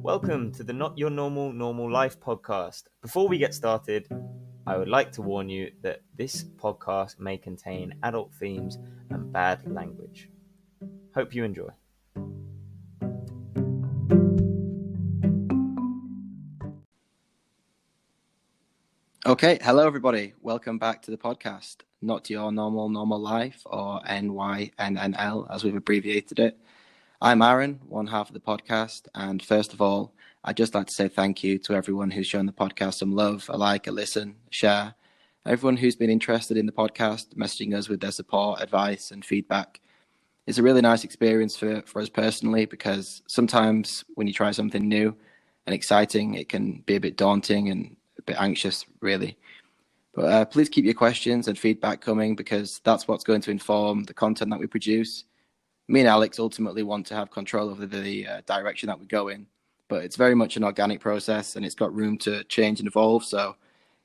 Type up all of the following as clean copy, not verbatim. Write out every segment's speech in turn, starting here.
Welcome to the Not Your Normal Life podcast. Before we get started, I would like to warn you that this podcast may contain adult themes and bad language. Hope you enjoy. Okay, hello everybody. Welcome back to the podcast, Not Your Normal Life, or NYNNL as we've abbreviated it. I'm Aaron, one half of the podcast, and first of all, I'd just like to say thank you to everyone who's shown the podcast some love, a like, a listen, a share. Everyone who's been interested in the podcast, messaging us with their support, advice, and feedback. It's a really nice experience for us personally, because sometimes when you try something new and exciting, it can be a bit daunting and a bit anxious, really. But please keep your questions and feedback coming, because that's what's going to inform the content that we produce. Me and Alex ultimately want to have control over the direction that we go in, but it's very much an organic process and it's got room to change and evolve. So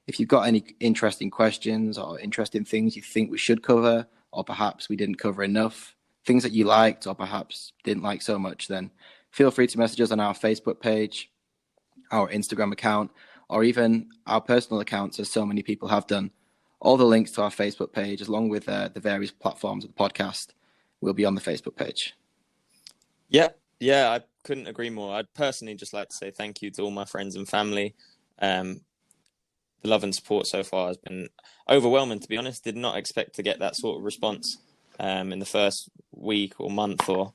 if you've got any interesting questions or interesting things you think we should cover, or perhaps we didn't cover enough, things that you liked or perhaps didn't like so much, then feel free to message us on our Facebook page, our Instagram account, or even our personal accounts, as so many people have done. All the links to our Facebook page, along with the various platforms of the podcast, will be on the Facebook page. Yeah, I couldn't agree more. I'd personally just like to say thank you to all my friends and family. The love and support so far has been overwhelming, to be honest. Did not expect to get that sort of response in the first week or month, or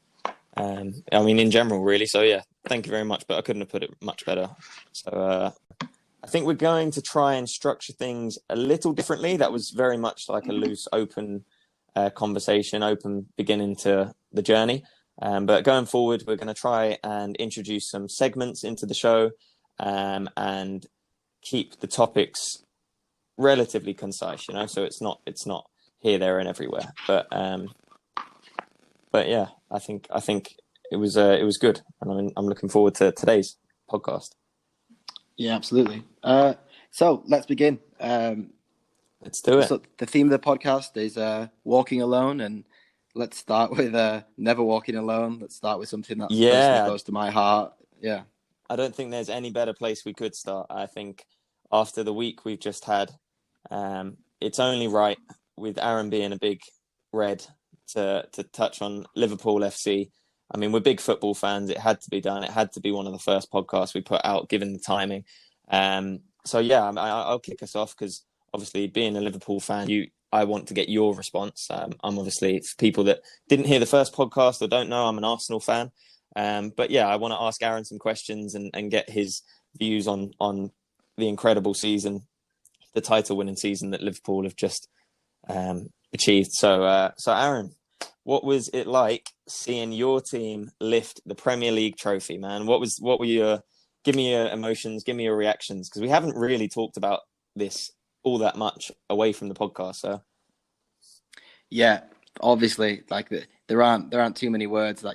in general, really. So yeah, thank you very much, but I couldn't have put it much better. So I think we're going to try and structure things a little differently. That was very much like a loose, open conversation, open beginning to the journey. But going forward, we're going to try and introduce some segments into the show and keep the topics relatively concise, so it's not here, there, and everywhere. But yeah, I think it was good, and I'm looking forward to today's podcast. Yeah, absolutely. So let's begin. Let's do it. So the theme of the podcast is walking alone, and let's start with never walking alone. Let's start with something that's personally close to my heart. Yeah. I don't think there's any better place we could start. I think after the week we've just had, it's only right, with Aaron being a big red, to touch on Liverpool FC. I mean, we're big football fans. It had to be done. It had to be one of the first podcasts we put out, given the timing. So yeah, I'll kick us off, because obviously, being a Liverpool fan, I want to get your response. I'm obviously, for people that didn't hear the first podcast or don't know, I'm an Arsenal fan. But yeah, I want to ask Aaron some questions and get his views on the incredible season, the title-winning season that Liverpool have just achieved. So Aaron, what was it like seeing your team lift the Premier League trophy, man? What were your? Give me your emotions, give me your reactions, because we haven't really talked about this all that much away from the podcast. So yeah, obviously, like there aren't too many words that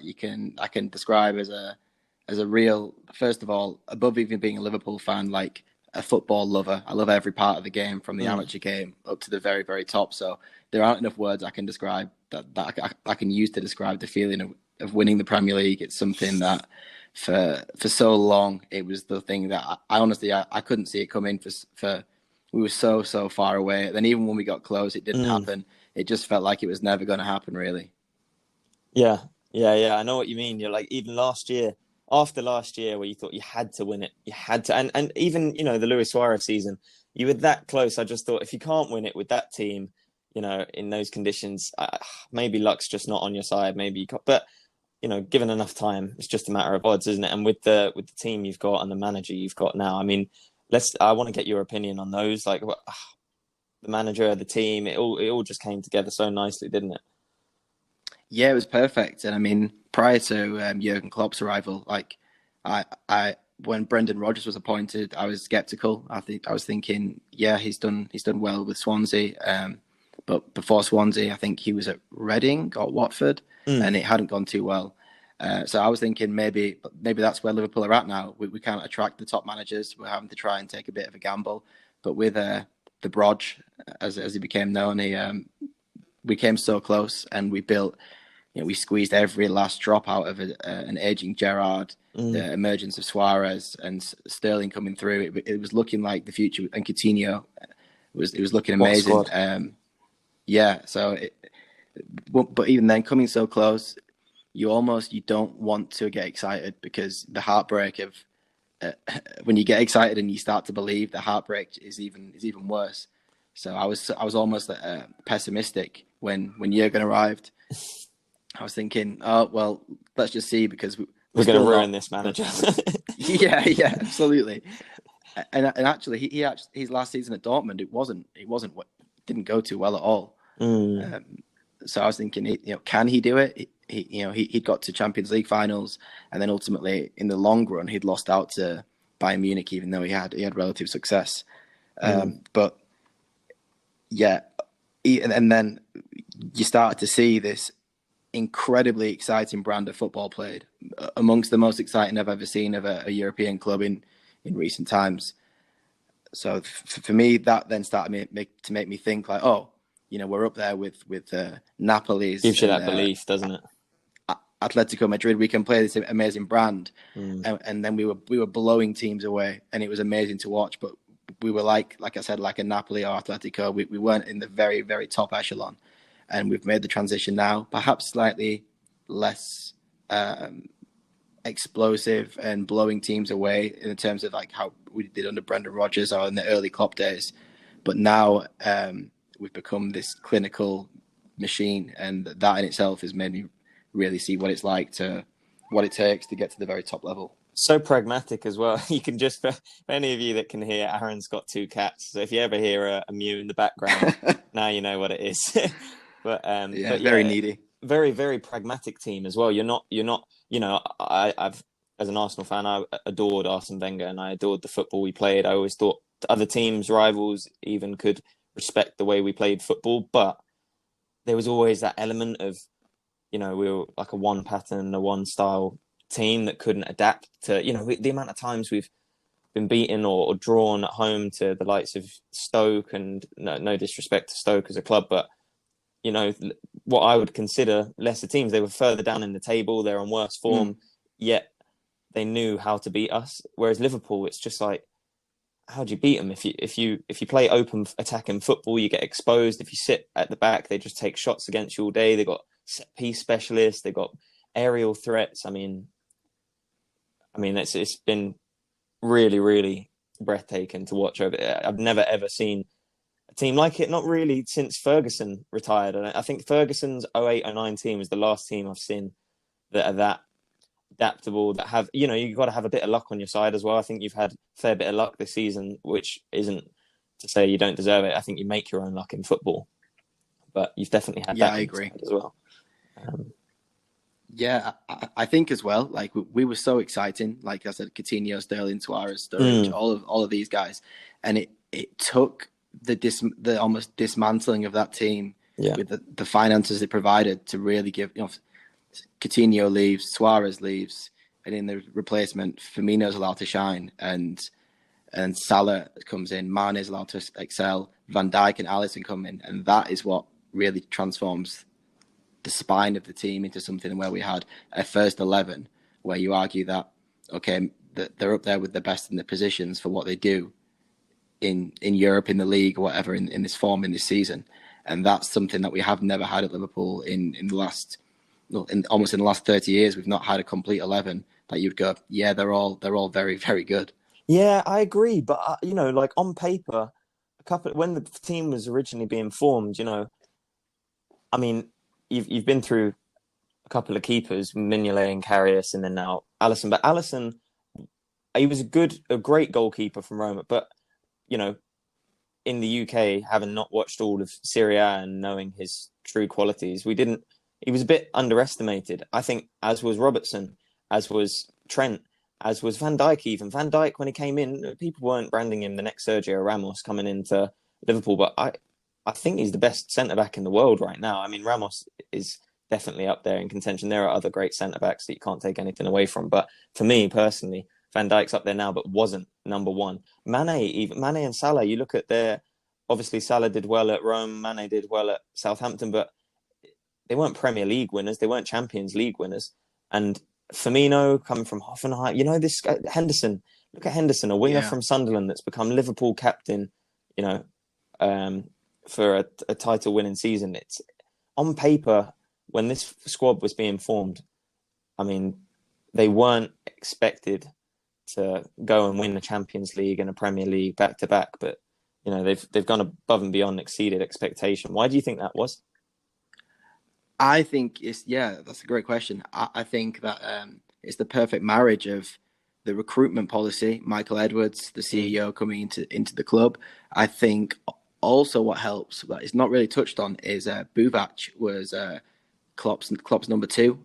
I can describe as a real, first of all, above even being a Liverpool fan, like a football lover. I love every part of the game, from the amateur game up to the very, very top. So there aren't enough words I can describe that I can use to describe the feeling of winning the Premier League. It's something that for so long, it was the thing that I honestly couldn't see it coming for. We were so far away. Then even when we got close, it didn't happen. It just felt like it was never going to happen, really. Yeah. I know what you mean. You're like, even after last year, where you thought you had to win it, you had to, and even the Luis Suarez season, you were that close. I just thought, if you can't win it with that team, in those conditions, maybe luck's just not on your side. Maybe but given enough time, it's just a matter of odds, isn't it? And with the team you've got and the manager you've got now, I mean, I want to get your opinion on those. Like, the manager, the team, it all just came together so nicely, didn't it? Yeah, it was perfect. And I mean, prior to Jurgen Klopp's arrival, like I when Brendan Rodgers was appointed, I was skeptical. I was thinking, yeah, he's done well with Swansea. But before Swansea, I think he was at Reading or Watford, and it hadn't gone too well. So I was thinking maybe that's where Liverpool are at now. We can't attract the top managers. We're having to try and take a bit of a gamble. But with the Brodge, as he became known, we came so close, and we built we squeezed every last drop out of an aging Gerrard, the emergence of Suarez and Sterling coming through. It was looking like the future, and Coutinho it was looking amazing. But even then, coming so close, you don't want to get excited, because the heartbreak of when you get excited and you start to believe, the heartbreak is even worse. So I was almost pessimistic when Jurgen arrived. I was thinking, oh well, let's just see, because we're going to ruin this manager. yeah, absolutely. And actually, his last season at Dortmund, it didn't go too well at all. So I was thinking, can he do it? He'd got to Champions League finals, and then ultimately, in the long run, he'd lost out to Bayern Munich, even though he had relative success. But yeah, and then you started to see this incredibly exciting brand of football played, amongst the most exciting I've ever seen of a European club in recent times. So for me, that then started to make me think like, oh, we're up there with Napoli's. Gives you that belief, doesn't it? Atletico Madrid, we can play this amazing brand, and then we were blowing teams away, and it was amazing to watch. But we were like I said, like a Napoli or Atletico. We weren't in the very, very top echelon, and we've made the transition now, perhaps slightly less explosive and blowing teams away in terms of like how we did under Brendan Rodgers or in the early Klopp days. But now we've become this clinical machine, and that in itself has made me really see what it takes to get to the very top level. So pragmatic as well. You can just, for any of you that can hear, Aaron's got 2 cats. So if you ever hear a mew in the background, now you know what it is. But very needy. Very, very pragmatic team as well. You're not. I've, as an Arsenal fan, I adored Arsene Wenger, and I adored the football we played. I always thought other teams, rivals, even could respect the way we played football. But there was always that element of, we were like a one pattern, a one style team that couldn't adapt to, the amount of times we've been beaten or drawn at home to the likes of Stoke, and no disrespect to Stoke as a club, but what I would consider lesser teams. They were further down in the table, they're on worse form, yet they knew how to beat us. Whereas Liverpool, it's just like, how do you beat them? If you play open attacking football, you get exposed. If you sit at the back, they just take shots against you all day. They got set piece specialists, they got aerial threats. I mean, it's been really, really breathtaking to watch over there. I've never ever seen a team like it, not really since Ferguson retired. And I think Ferguson's 08-09 team was the last team I've seen that are that adaptable, that have, you've got to have a bit of luck on your side as well. I think you've had a fair bit of luck this season, which isn't to say you don't deserve it. I think you make your own luck in football, but you've definitely had that. I agree as well. I think as well, like we were so exciting, like I said, Coutinho, Sterling, Suarez, Sturridge, all of these guys, and it took the almost dismantling of that team with the finances they provided to really give. Coutinho leaves, Suarez leaves, and in the replacement, Firmino's allowed to shine, and Salah comes in, Mane is allowed to excel, Van Dijk and Alisson come in, and that is what really transforms the spine of the team into something where we had a first 11, where you argue that that they're up there with the best in the positions for what they do in Europe, in the league, or whatever, in this form, in this season. And that's something that we have never had at Liverpool in the last, almost in the last 30 years. We've not had a complete 11 that you'd go, yeah, they're all very, very good. Yeah, I agree. But, like on paper, when the team was originally being formed, I mean, you've been through a couple of keepers, Mignolet and Karius, and then now Alisson. But Alisson, he was a great goalkeeper from Roma. But, in the UK, having not watched all of Serie A and knowing his true qualities, he was a bit underestimated. I think, as was Robertson, as was Trent, as was Van Dijk even. Van Dijk, when he came in, people weren't branding him the next Sergio Ramos coming into Liverpool, but I think he's the best centre-back in the world right now. I mean, Ramos is definitely up there in contention. There are other great centre-backs that you can't take anything away from. But for me, personally, Van Dijk's up there now, but wasn't number one. Mane and Salah, you look at obviously Salah did well at Rome, Mane did well at Southampton, but weren't Premier League winners, they weren't Champions League winners. And Firmino coming from Hoffenheim, you know, this guy, Henderson. Look at Henderson, a winger from Sunderland that's become Liverpool captain. You know, for a title-winning season. It's on paper when this squad was being formed. I mean, they weren't expected to go and win the Champions League and a Premier League back to back, but you know they've gone above and beyond, exceeded expectation. Why do you think that was? I think that's a great question. I think that it's the perfect marriage of the recruitment policy, Michael Edwards, the CEO, coming into the club. I think also what helps, but it's not really touched on, is Buvac was Klopp's number two.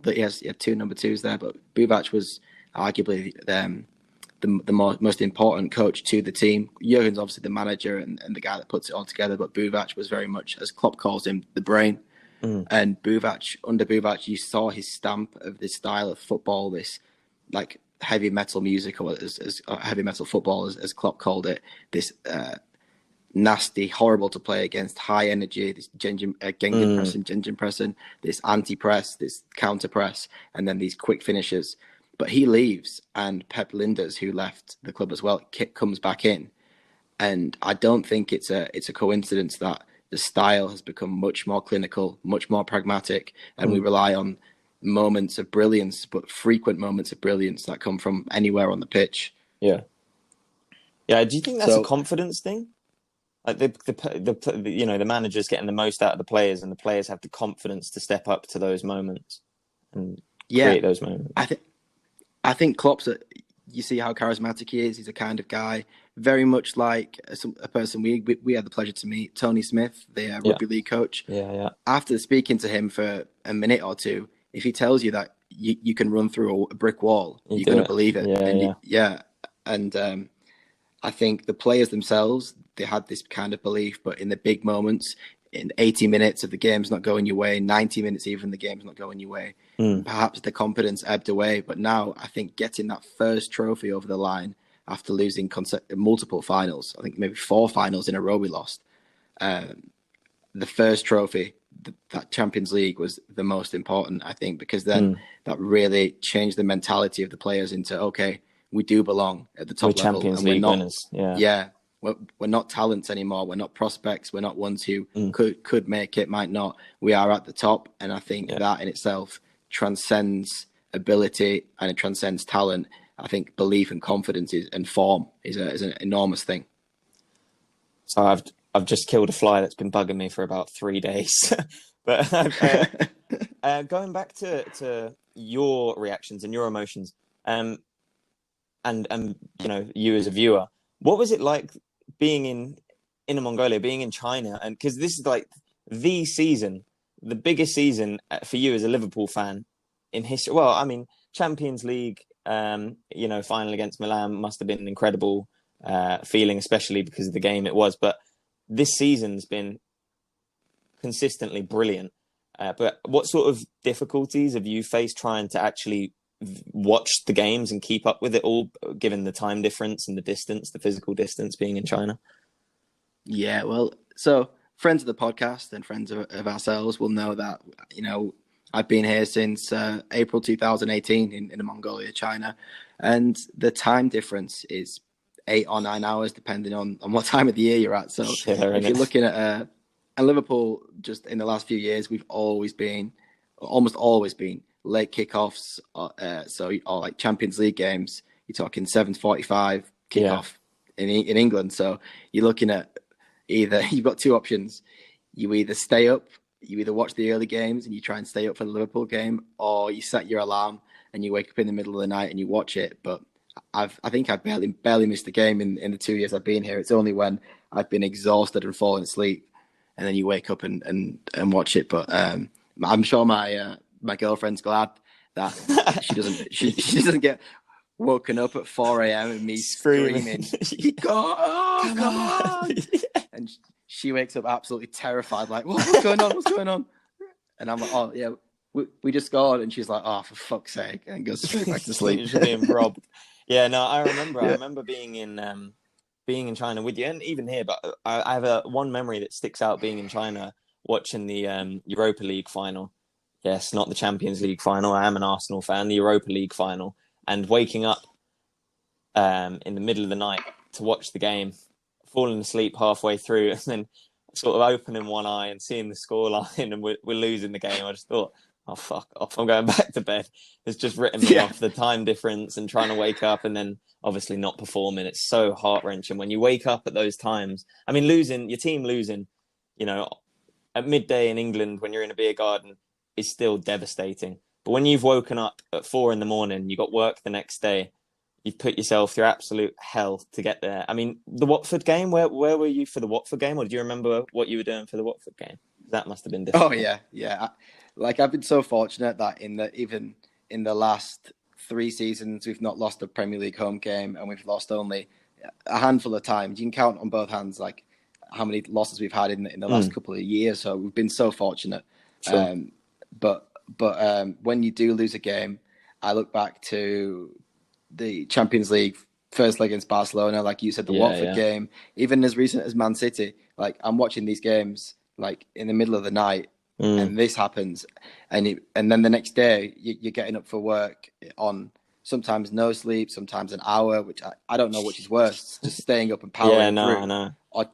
He had two number twos there, but Buvac was arguably the most important coach to the team. Jurgen's obviously the manager and the guy that puts it all together, but Buvac was very much, as Klopp calls him, the brain. And under Buvac, you saw his stamp of this style of football, this like heavy metal music, or as heavy metal football, as Klopp called it, this nasty, horrible to play against, high energy, this Gengen pressing, this anti-press, this counter-press, and then these quick finishes. But he leaves, and Pep Lijnders, who left the club as well, comes back in. And I don't think it's a coincidence that the style has become much more clinical, much more pragmatic, and we rely on moments of brilliance, but frequent moments of brilliance that come from anywhere on the pitch. Yeah. Do you think that's a confidence thing? Like the manager's getting the most out of the players, and the players have the confidence to step up to those moments and create those moments. I think Klopp's you see how charismatic he is. He's a kind of guy, very much like a person we had the pleasure to meet, Tony Smith, the rugby league coach. After speaking to him for a minute or two, if he tells you that you can run through a brick wall, you're going to believe it. And I think the players themselves, they had this kind of belief, but in the big moments, in 80 minutes of the game's not going your way, 90 minutes even, the game's not going your way, perhaps the confidence ebbed away. But now I think getting that first trophy over the line after losing multiple finals, I think maybe 4 finals in a row we lost, the first trophy, that Champions League, was the most important, I think, because then that really changed the mentality of the players into, okay, we do belong at the top level. Champions League winners. We're not talents anymore. We're not prospects. We're not ones who could make it, might not. We are at the top. And I think that in itself transcends ability and it transcends talent. I think belief and confidence and form is an enormous thing. So I've just killed a fly that's been bugging me for about 3 days. But going back to your reactions and your emotions, and you know, you as a viewer, what was it like being in Mongolia, being in China? And because this is like the season, the biggest season for you as a Liverpool fan in history. Well, I mean, Champions League, you know, final against Milan must have been an incredible feeling, especially because of the game it was. But this season's been consistently brilliant. But what sort of difficulties have you faced trying to actually watch the games and keep up with it all, given the time difference and the distance, the physical distance, being in China? Yeah, well, so friends of the podcast and friends of ourselves will know that, you know, I've been here since April 2018 in Mongolia, China, and the time difference is 8 or 9 hours, depending on what time of the year you're at. So if you're looking at Liverpool, just in the last few years, we've almost always been late kickoffs, or like Champions League games. You're talking 7:45 kickoff in England. So you're looking at you've got 2 options. You either stay up, you either watch the early games and you try and stay up for the Liverpool game, or you set your alarm and you wake up in the middle of the night and you watch it. But I think I've barely missed a game in the 2 years I've been here. It's only when I've been exhausted and fallen asleep, and then you wake up and watch it. But I'm sure my girlfriend's glad that she doesn't get woken up at 4 a.m. and me screaming, come on. And she wakes up absolutely terrified, like, what's going on? And I'm like, oh yeah, we just scored. And she's like, oh, for fuck's sake, and goes straight back to sleep. She's being robbed. Yeah, no, I remember being in China with you, and even here, but I have one memory that sticks out being in China watching the Europa League final. Yes, not the Champions League final. I am an Arsenal fan. The Europa League final, and waking up in the middle of the night to watch the game, falling asleep halfway through, and then sort of opening one eye and seeing the scoreline, and we're losing the game. I just thought, oh, fuck off, I'm going back to bed. It's just written me off, the time difference and trying to wake up and then obviously not performing. It's so heart-wrenching when you wake up at those times. I mean, your team losing, at midday in England when you're in a beer garden is still devastating. But when you've woken up at 4 a.m, you got work the next day, you've put yourself through absolute hell to get there. I mean, the Watford game, where were you for the Watford game? Or do you remember what you were doing for the Watford game? That must have been difficult. Oh, yeah. I've been so fortunate that even in the last 3 seasons, we've not lost a Premier League home game, and we've lost only a handful of times. You can count on both hands, like, how many losses we've had in the last couple of years. So we've been so fortunate. Sure. But when you do lose a game, I look back to the Champions League first leg against Barcelona, like you said, the Watford game, even as recent as Man City. Like, I'm watching these games like in the middle of the night, and this happens, and then the next day you're getting up for work on sometimes no sleep, sometimes an hour, which I don't know which is worse, just staying up and powering through, I know. or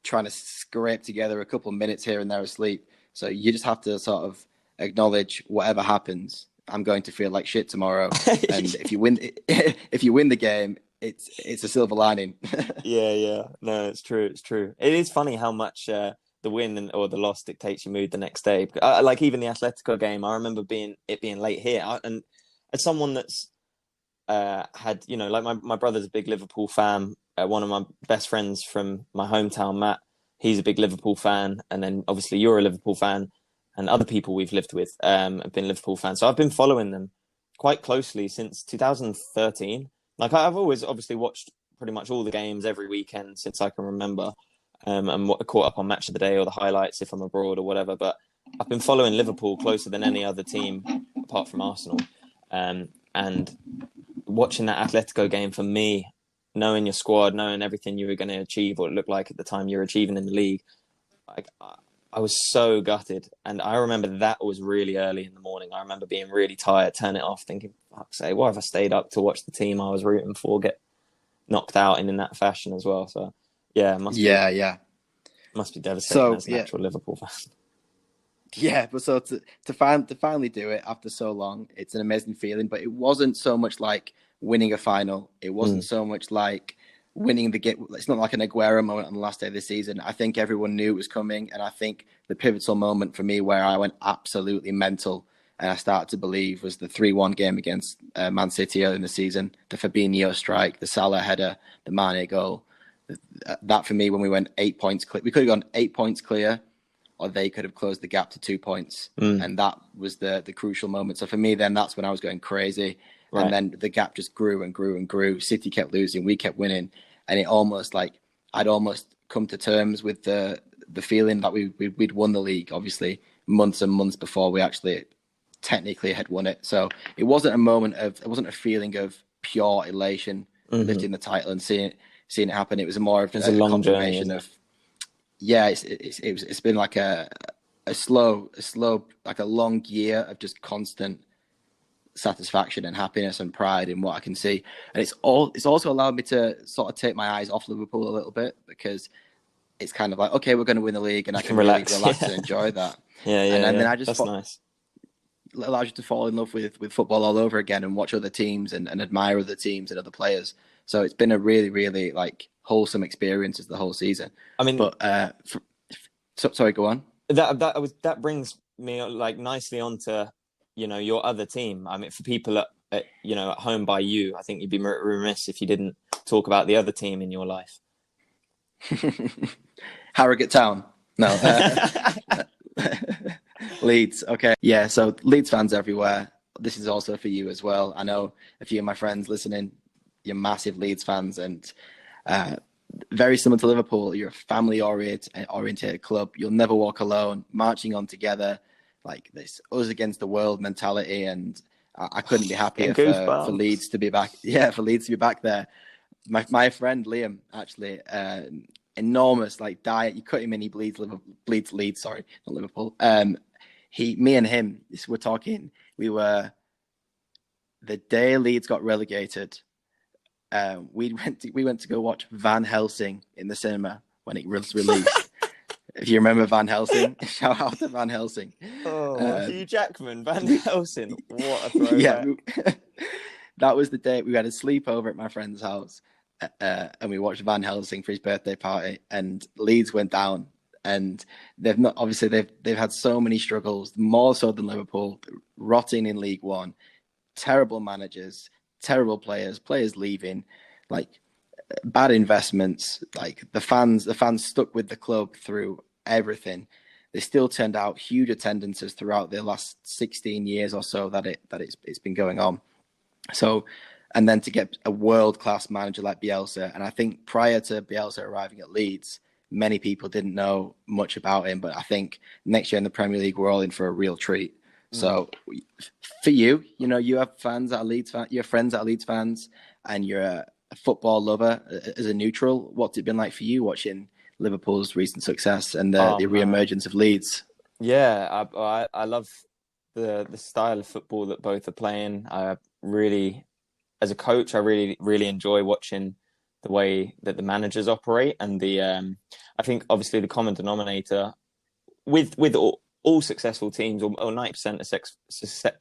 trying to scrape together a couple of minutes here and there of sleep. So you just have to sort of acknowledge whatever happens, I'm going to feel like shit tomorrow. And if you win the game, it's a silver lining. Yeah. No, it's true. It is funny how much the win or the loss dictates your mood the next day. Like even the Atletico game, I remember it being late here. And as someone that's had, like my brother's a big Liverpool fan. One of my best friends from my hometown, Matt, he's a big Liverpool fan. And then obviously you're a Liverpool fan. And other people we've lived with have been Liverpool fans. So I've been following them quite closely since 2013. Like, I've always obviously watched pretty much all the games every weekend since I can remember, and caught up on Match of the Day or the highlights if I'm abroad or whatever. But I've been following Liverpool closer than any other team apart from Arsenal. And watching that Atletico game, for me, knowing your squad, knowing everything you were going to achieve or it looked like at the time you were achieving in the league, I was so gutted. And I remember that was really early in the morning. I remember being really tired, turn it off, thinking, fuck's sake, why have I stayed up to watch the team I was rooting for get knocked out in that fashion as well? So, yeah, it must be devastating as an actual Liverpool fan. Yeah, but so to finally do it after so long, it's an amazing feeling. But it wasn't so much like winning a final. It wasn't so much like winning the game. It's not like an Aguero moment on the last day of the season. I think everyone knew it was coming, and I think the pivotal moment for me where I went absolutely mental and I started to believe was the 3-1 game against Man City early in the season. The Fabinho strike, the Salah header, the Mane goal. That for me, when we went 8 points clear, we could have gone 8 points clear, or they could have closed the gap to 2 points, and that was the crucial moment. So for me, then that's when I was going crazy. Right. And then the gap just grew and grew and grew. City kept losing, we kept winning. And it almost like I'd almost come to terms with the feeling that we'd won the league, obviously, months and months before we actually technically had won it. So it wasn't a feeling of pure elation, lifting the title and seeing it happen. It was more of a long confirmation journey, it's been like a slow, like a long year of just constant satisfaction and happiness and pride in what I can see. And it's also allowed me to sort of take my eyes off Liverpool a little bit, because it's kind of like, okay, we're going to win the league, and I can relax and enjoy that. And then I just thought, nice. It allows you to fall in love with football all over again and watch other teams and admire other teams and other players. So it's been a really, really like wholesome experience the whole season. I mean, but sorry, go on. That brings me like nicely onto your other team. I mean, for people at home by you, I think you'd be remiss if you didn't talk about the other team in your life. Harrogate Town. No. Leeds. Okay. Yeah. So Leeds fans everywhere. This is also for you as well. I know a few of my friends listening, you're massive Leeds fans, and very similar to Liverpool. You're a family-oriented club. You'll never walk alone, marching on together, like this us against the world mentality. And I couldn't be happier for Leeds to be back. Yeah, for Leeds to be back there. My friend Liam, actually, enormous like diet. You cut him in, he bleeds Leeds. Sorry, not Liverpool. Me and him, we're talking. We were the day Leeds got relegated. We went to go watch Van Helsing in the cinema when it was released. If you remember Van Helsing, shout out to Van Helsing. Hugh Jackman, Van Helsing, what a throwback! Yeah, that was the day we had a sleepover at my friend's house, and we watched Van Helsing for his birthday party. And Leeds went down, and they've had so many struggles, more so than Liverpool, rotting in League One, terrible managers, terrible players leaving, like bad investments. Like the fans stuck with the club through everything. They still turned out huge attendances throughout the last 16 years or so that it's been going on. So, and then to get a world-class manager like Bielsa, and I think prior to Bielsa arriving at Leeds, many people didn't know much about him, but I think next year in the Premier League, we're all in for a real treat. So for you, you have fans that are Leeds fans, your friends that are Leeds fans, and you're a football lover as a neutral. What's it been like for you watching Liverpool's recent success and the re-emergence of Leeds? Yeah, I love the style of football that both are playing. I really, as a coach, I really enjoy watching the way that the managers operate, and I think obviously the common denominator with all successful teams, or 90%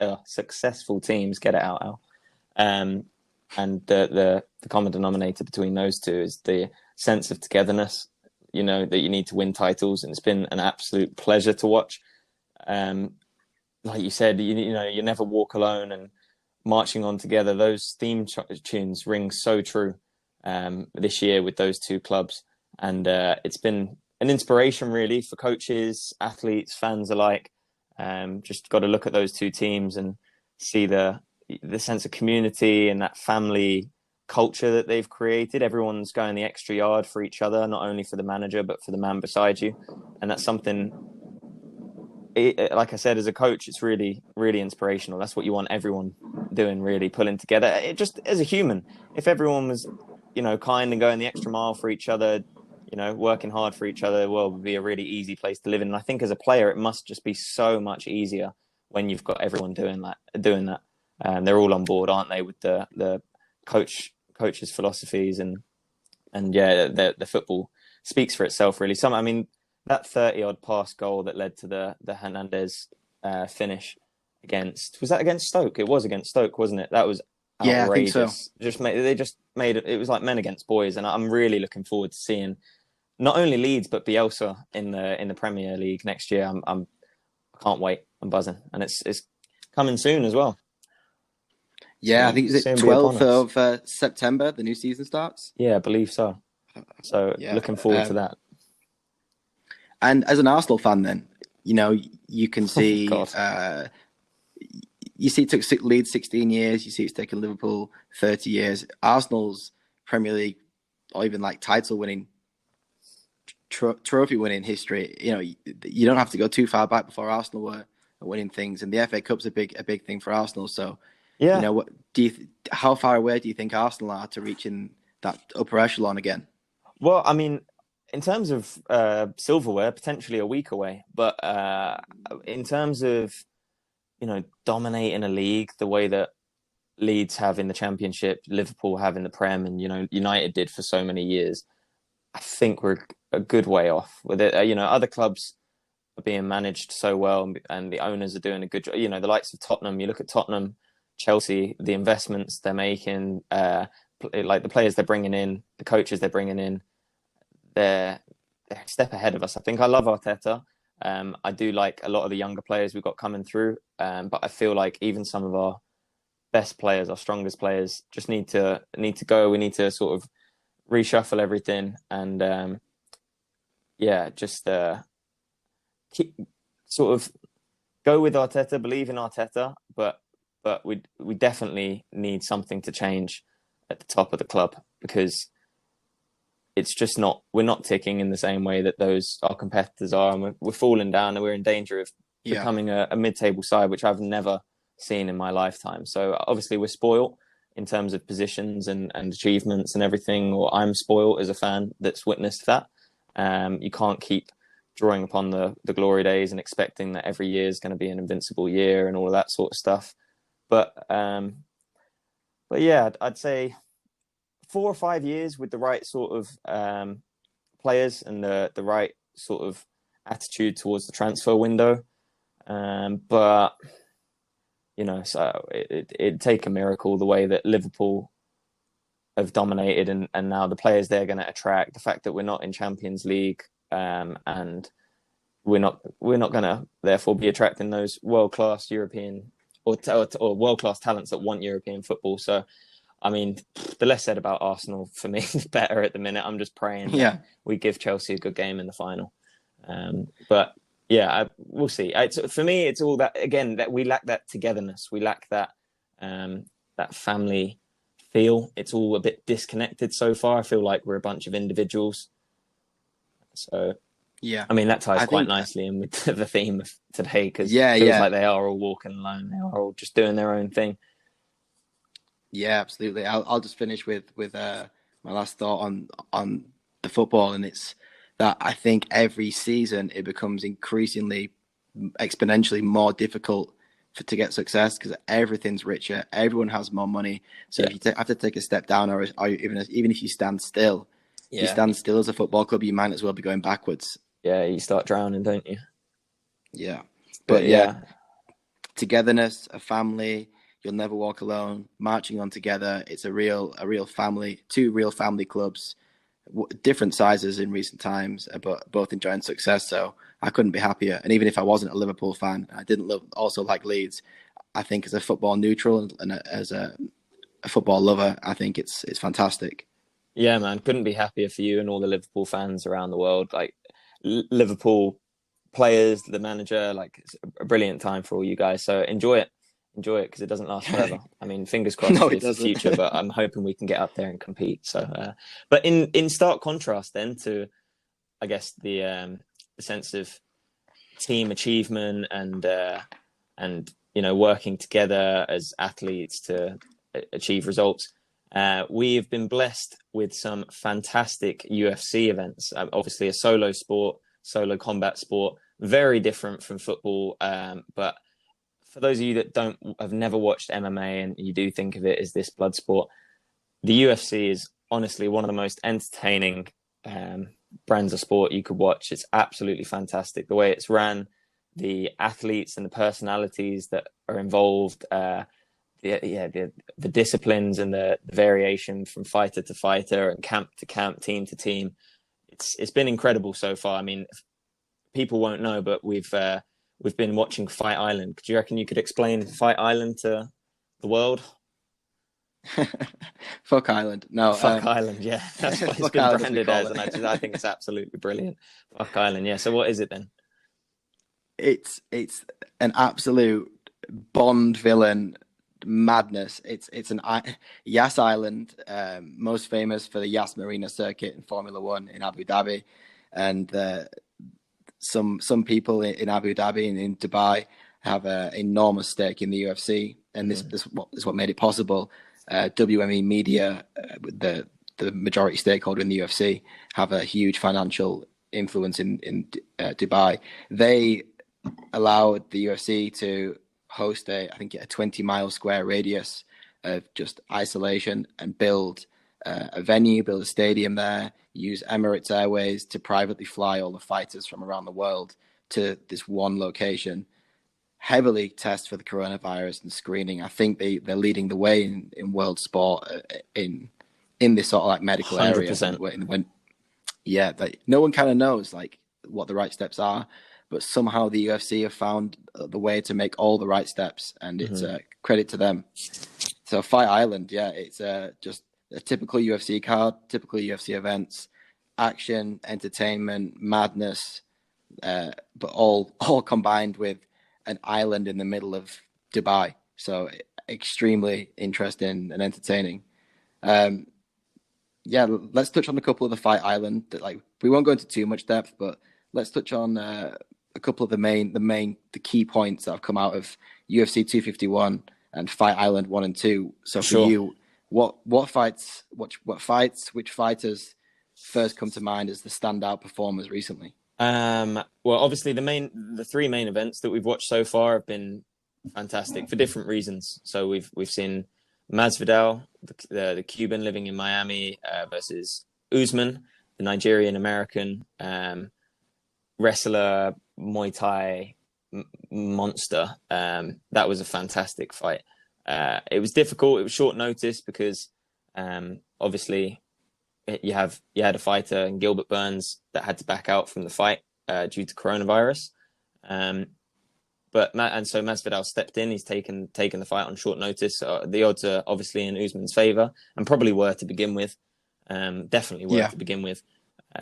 of successful teams, get it out, Al. And the common denominator between those two is the sense of togetherness. That you need to win titles, and it's been an absolute pleasure to watch. Like you said, you never walk alone, and marching on together. Those theme tunes ring so true this year with those two clubs, and it's been an inspiration really for coaches, athletes, fans alike. Just got to look at those two teams and see the sense of community and that family culture that they've created. Everyone's going the extra yard for each other, not only for the manager but for the man beside you, and that's something. Like I said, as a coach, it's really, really inspirational. That's what you want everyone doing, really pulling together. It just, as a human, if everyone was, kind and going the extra mile for each other, working hard for each other, the world would be a really easy place to live in. And I think as a player, it must just be so much easier when you've got everyone doing that. They're all on board, aren't they, with the coach's philosophies, and yeah, the football speaks for itself, really. That 30-odd pass goal that led to the Hernandez finish was that against Stoke? It was against Stoke, wasn't it? That was outrageous. Yeah, I think so. They just made it. It was like men against boys, and I'm really looking forward to seeing not only Leeds but Bielsa in the Premier League next year. I can't wait. I'm buzzing, and it's coming soon as well. Yeah, I think it's 12th of September. The new season starts. Yeah, I believe so. So looking forward to that. And as an Arsenal fan, then you can see. You see, it took Leeds 16 years. You see, it's taken Liverpool 30 years. Arsenal's Premier League, or even like title-winning, trophy-winning history. You don't have to go too far back before Arsenal were winning things, and the FA Cup's a big thing for Arsenal. So, yeah, what how far away do you think Arsenal are to reaching that upper echelon again? Well, in terms of silverware, potentially a week away. But in terms of, dominating a league the way that Leeds have in the Championship, Liverpool have in the Prem, and, United did for so many years, I think we're a good way off with it. Other clubs are being managed so well, and the owners are doing a good job. The likes of Tottenham, you look at Tottenham, Chelsea, the investments they're making, like the players they're bringing in, the coaches they're bringing in, they're a step ahead of us. I think I love Arteta. I do like a lot of the younger players we've got coming through, but I feel like even some of our best players, our strongest players, just need to go. We need to sort of reshuffle everything, and just keep sort of go with Arteta, believe in Arteta, but we definitely need something to change at the top of the club, because it's just we're not ticking in the same way that our competitors are, and we're falling down, and we're in danger of becoming a mid-table side, which I've never seen in my lifetime. So obviously we're spoiled in terms of positions and achievements and everything, or I'm spoiled as a fan that's witnessed that. You can't keep drawing upon the glory days and expecting that every year is going to be an invincible year and all of that sort of stuff. But yeah, I'd say 4 or 5 years with the right sort of players and the right sort of attitude towards the transfer window. But so it'd take a miracle the way that Liverpool have dominated, and now the players they're going to attract, the fact that we're not in Champions League, and we're not going to therefore be attracting those world-class European or world-class talents that want European football. So, I mean, the less said about Arsenal for me is better at the minute. I'm just praying that we give Chelsea a good game in the final. But yeah, we'll see. For me, it's all that, again, that we lack that togetherness. We lack that family feel. It's all a bit disconnected so far. I feel like we're a bunch of individuals. So, yeah, I mean, that ties quite nicely in with the theme of today, because it feels like they are all walking alone. They are all just doing their own thing. Yeah, absolutely. I'll just finish with my last thought on the football, and it's that I think every season it becomes increasingly, exponentially more difficult to get success, because everything's richer, everyone has more money. So if you have to take a step down, or even if you stand still, if you stand still as a football club, you might as well be going backwards. Yeah, you start drowning, don't you? Yeah, but togetherness, a family. You'll never walk alone. Marching on together. It's a real family. 2 real family clubs, different sizes in recent times, but both enjoying success. So I couldn't be happier. And even if I wasn't a Liverpool fan, I didn't also like Leeds. I think as a football neutral and as a football lover, I think it's fantastic. Yeah, man, couldn't be happier for you and all the Liverpool fans around the world. Like Liverpool players, the manager, like it's a brilliant time for all you guys. So enjoy it because it doesn't last forever. I mean, fingers crossed for the future, but I'm hoping we can get up there and compete. So, but in stark contrast then to, I guess, the sense of team achievement and working together as athletes to achieve results, we have been blessed with some fantastic UFC events. Obviously, a solo combat sport, very different from football, but for those of you that have never watched MMA and you do think of it as this blood sport, the UFC is honestly one of the most entertaining brands of sport you could watch. It's absolutely fantastic. The way it's ran, the athletes and the personalities that are involved, the disciplines and the variation from fighter to fighter and camp to camp, team to team. It's been incredible so far. I mean, people won't know, but we've been watching Fight Island. Do you reckon you could explain Fight Island to the world? Fuck Island. No. Fuck Island, yeah. That's what it's been branded as, and I think it's absolutely brilliant. Fuck Island, yeah. So what is it then? It's an absolute Bond villain madness. It's an Yas Island, most famous for the Yas Marina circuit in Formula One in Abu Dhabi, and some people in Abu Dhabi and in Dubai have an enormous stake in the UFC, and this is what made it possible. WME Media, the majority stakeholder in the UFC, have a huge financial influence in Dubai. They allowed the UFC to host a 20-mile square radius of just isolation and build a venue, build a stadium there, use Emirates Airways to privately fly all the fighters from around the world to this one location, heavily test for the coronavirus and screening. I think they're leading the way in world sport in this sort of like medical 100%. Area. No one kind of knows like what the right steps are, but somehow the UFC have found the way to make all the right steps, and it's a credit to them. So Fight Island, it's just a typical UFC card, typical UFC events, action, entertainment, madness, but all combined with an island in the middle of Dubai. So extremely interesting and entertaining. Let's touch on a couple of the Fight Island. We won't go into too much depth, but let's touch on a couple of the key points that have come out of UFC 251 and Fight Island 1 and 2. So for you, which fighters first come to mind as the standout performers recently? Well, obviously the three main events that we've watched so far have been fantastic for different reasons. So we've seen Masvidal, the Cuban living in Miami, versus Usman, the Nigerian American wrestler, Muay Thai monster. That was a fantastic fight. It was difficult. It was short notice because obviously you had a fighter in Gilbert Burns that had to back out from the fight due to coronavirus. So Masvidal stepped in. He's taken the fight on short notice. The odds are obviously in Usman's favor, and probably were to begin with. Definitely were to begin with.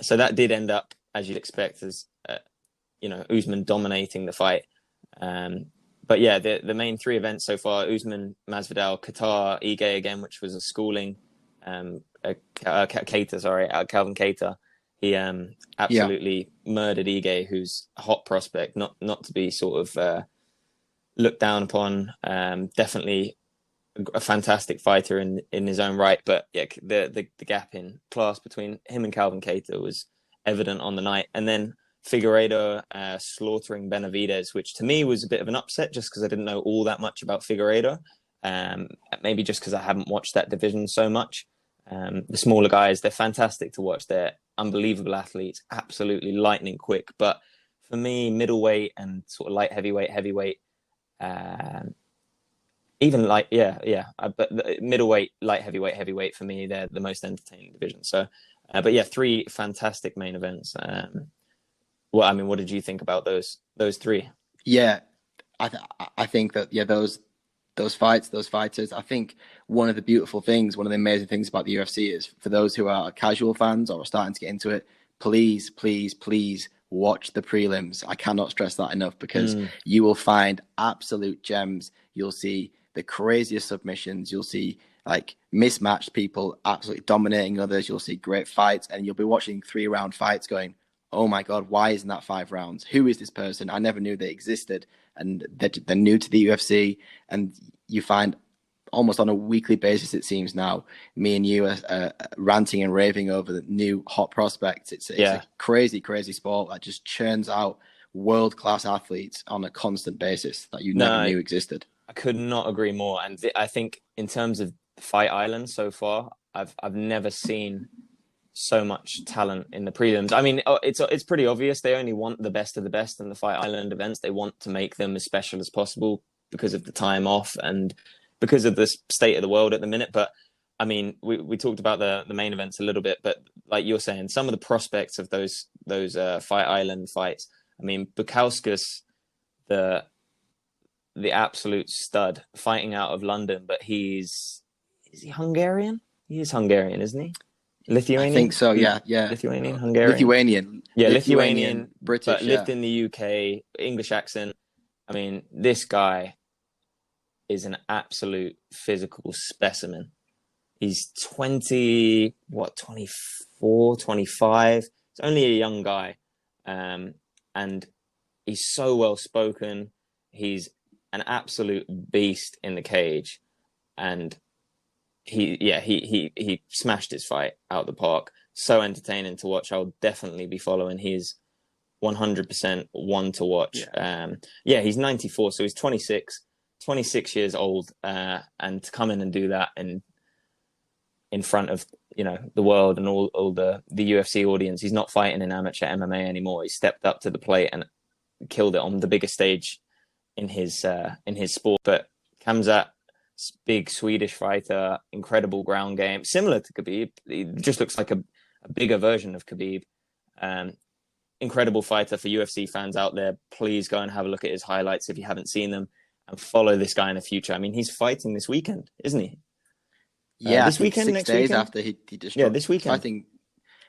So that did end up, as you'd expect, as Usman dominating the fight. But yeah, the main three events so far: Usman, Masvidal, Qatar, Ige again, which was a schooling. Calvin Kattar. He absolutely murdered Ige, who's a hot prospect, not to be sort of looked down upon. Definitely a fantastic fighter in his own right. But yeah, the gap in class between him and Calvin Kattar was evident on the night. And then Figueiredo slaughtering Benavidez, which to me was a bit of an upset just because I didn't know all that much about Figueiredo. Maybe just because I haven't watched that division so much. The smaller guys, they're fantastic to watch. They're unbelievable athletes, absolutely lightning quick. But for me, middleweight and sort of light heavyweight, even light, but middleweight, light heavyweight for me, they're the most entertaining division. So, but yeah, three fantastic main events. What did you think about those three? Yeah, I think that those fighters. I think one of the amazing things about the UFC is, for those who are casual fans or are starting to get into it, please watch the prelims. I cannot stress that enough, because you will find absolute gems. You'll see the craziest submissions. You'll see like mismatched people absolutely dominating others. You'll see great fights, and you'll be watching 3-round fights going, oh my God, why isn't that 5 rounds? Who is this person? I never knew they existed. And they're new to the UFC. And you find almost on a weekly basis, it seems now, me and you are ranting and raving over the new hot prospects. It's a crazy, crazy sport that just churns out world-class athletes on a constant basis that you never knew existed. I could not agree more. And I think in terms of Fight Island so far, I've never seen so much talent in the prelims. I mean, it's pretty obvious. They only want the best of the best in the Fight Island events. They want to make them as special as possible because of the time off and because of the state of the world at the minute. But I mean, we talked about the main events a little bit, but like you're saying, some of the prospects of those Fight Island fights. I mean, Bukauskas, the absolute stud, fighting out of London, but is he Hungarian? He is Hungarian, isn't he? Lithuanian? I think so, yeah. Lithuanian, Hungarian? Lithuanian. Yeah, Lithuanian, British, but lived in the UK, English accent. I mean, this guy is an absolute physical specimen. He's 24, 25. He's only a young guy. And he's so well spoken. He's an absolute beast in the cage. And he smashed his fight out the park. So entertaining to watch. I'll definitely be following. He's 100% one to watch. He's 94, so he's 26 years old, and to come in and do that in front of the world and all the UFC audience. He's not fighting in amateur MMA anymore. He stepped up to the plate and killed it on the biggest stage in his sport. But Khamzat, big Swedish fighter, incredible ground game, similar to Khabib. He just looks like a bigger version of Khabib. Incredible fighter. For UFC fans out there, please go and have a look at his highlights if you haven't seen them, and follow this guy in the future. I mean, he's fighting this weekend, isn't he? Yeah, this weekend, 6 next days weekend? after he destroyed. Yeah, this weekend. Fighting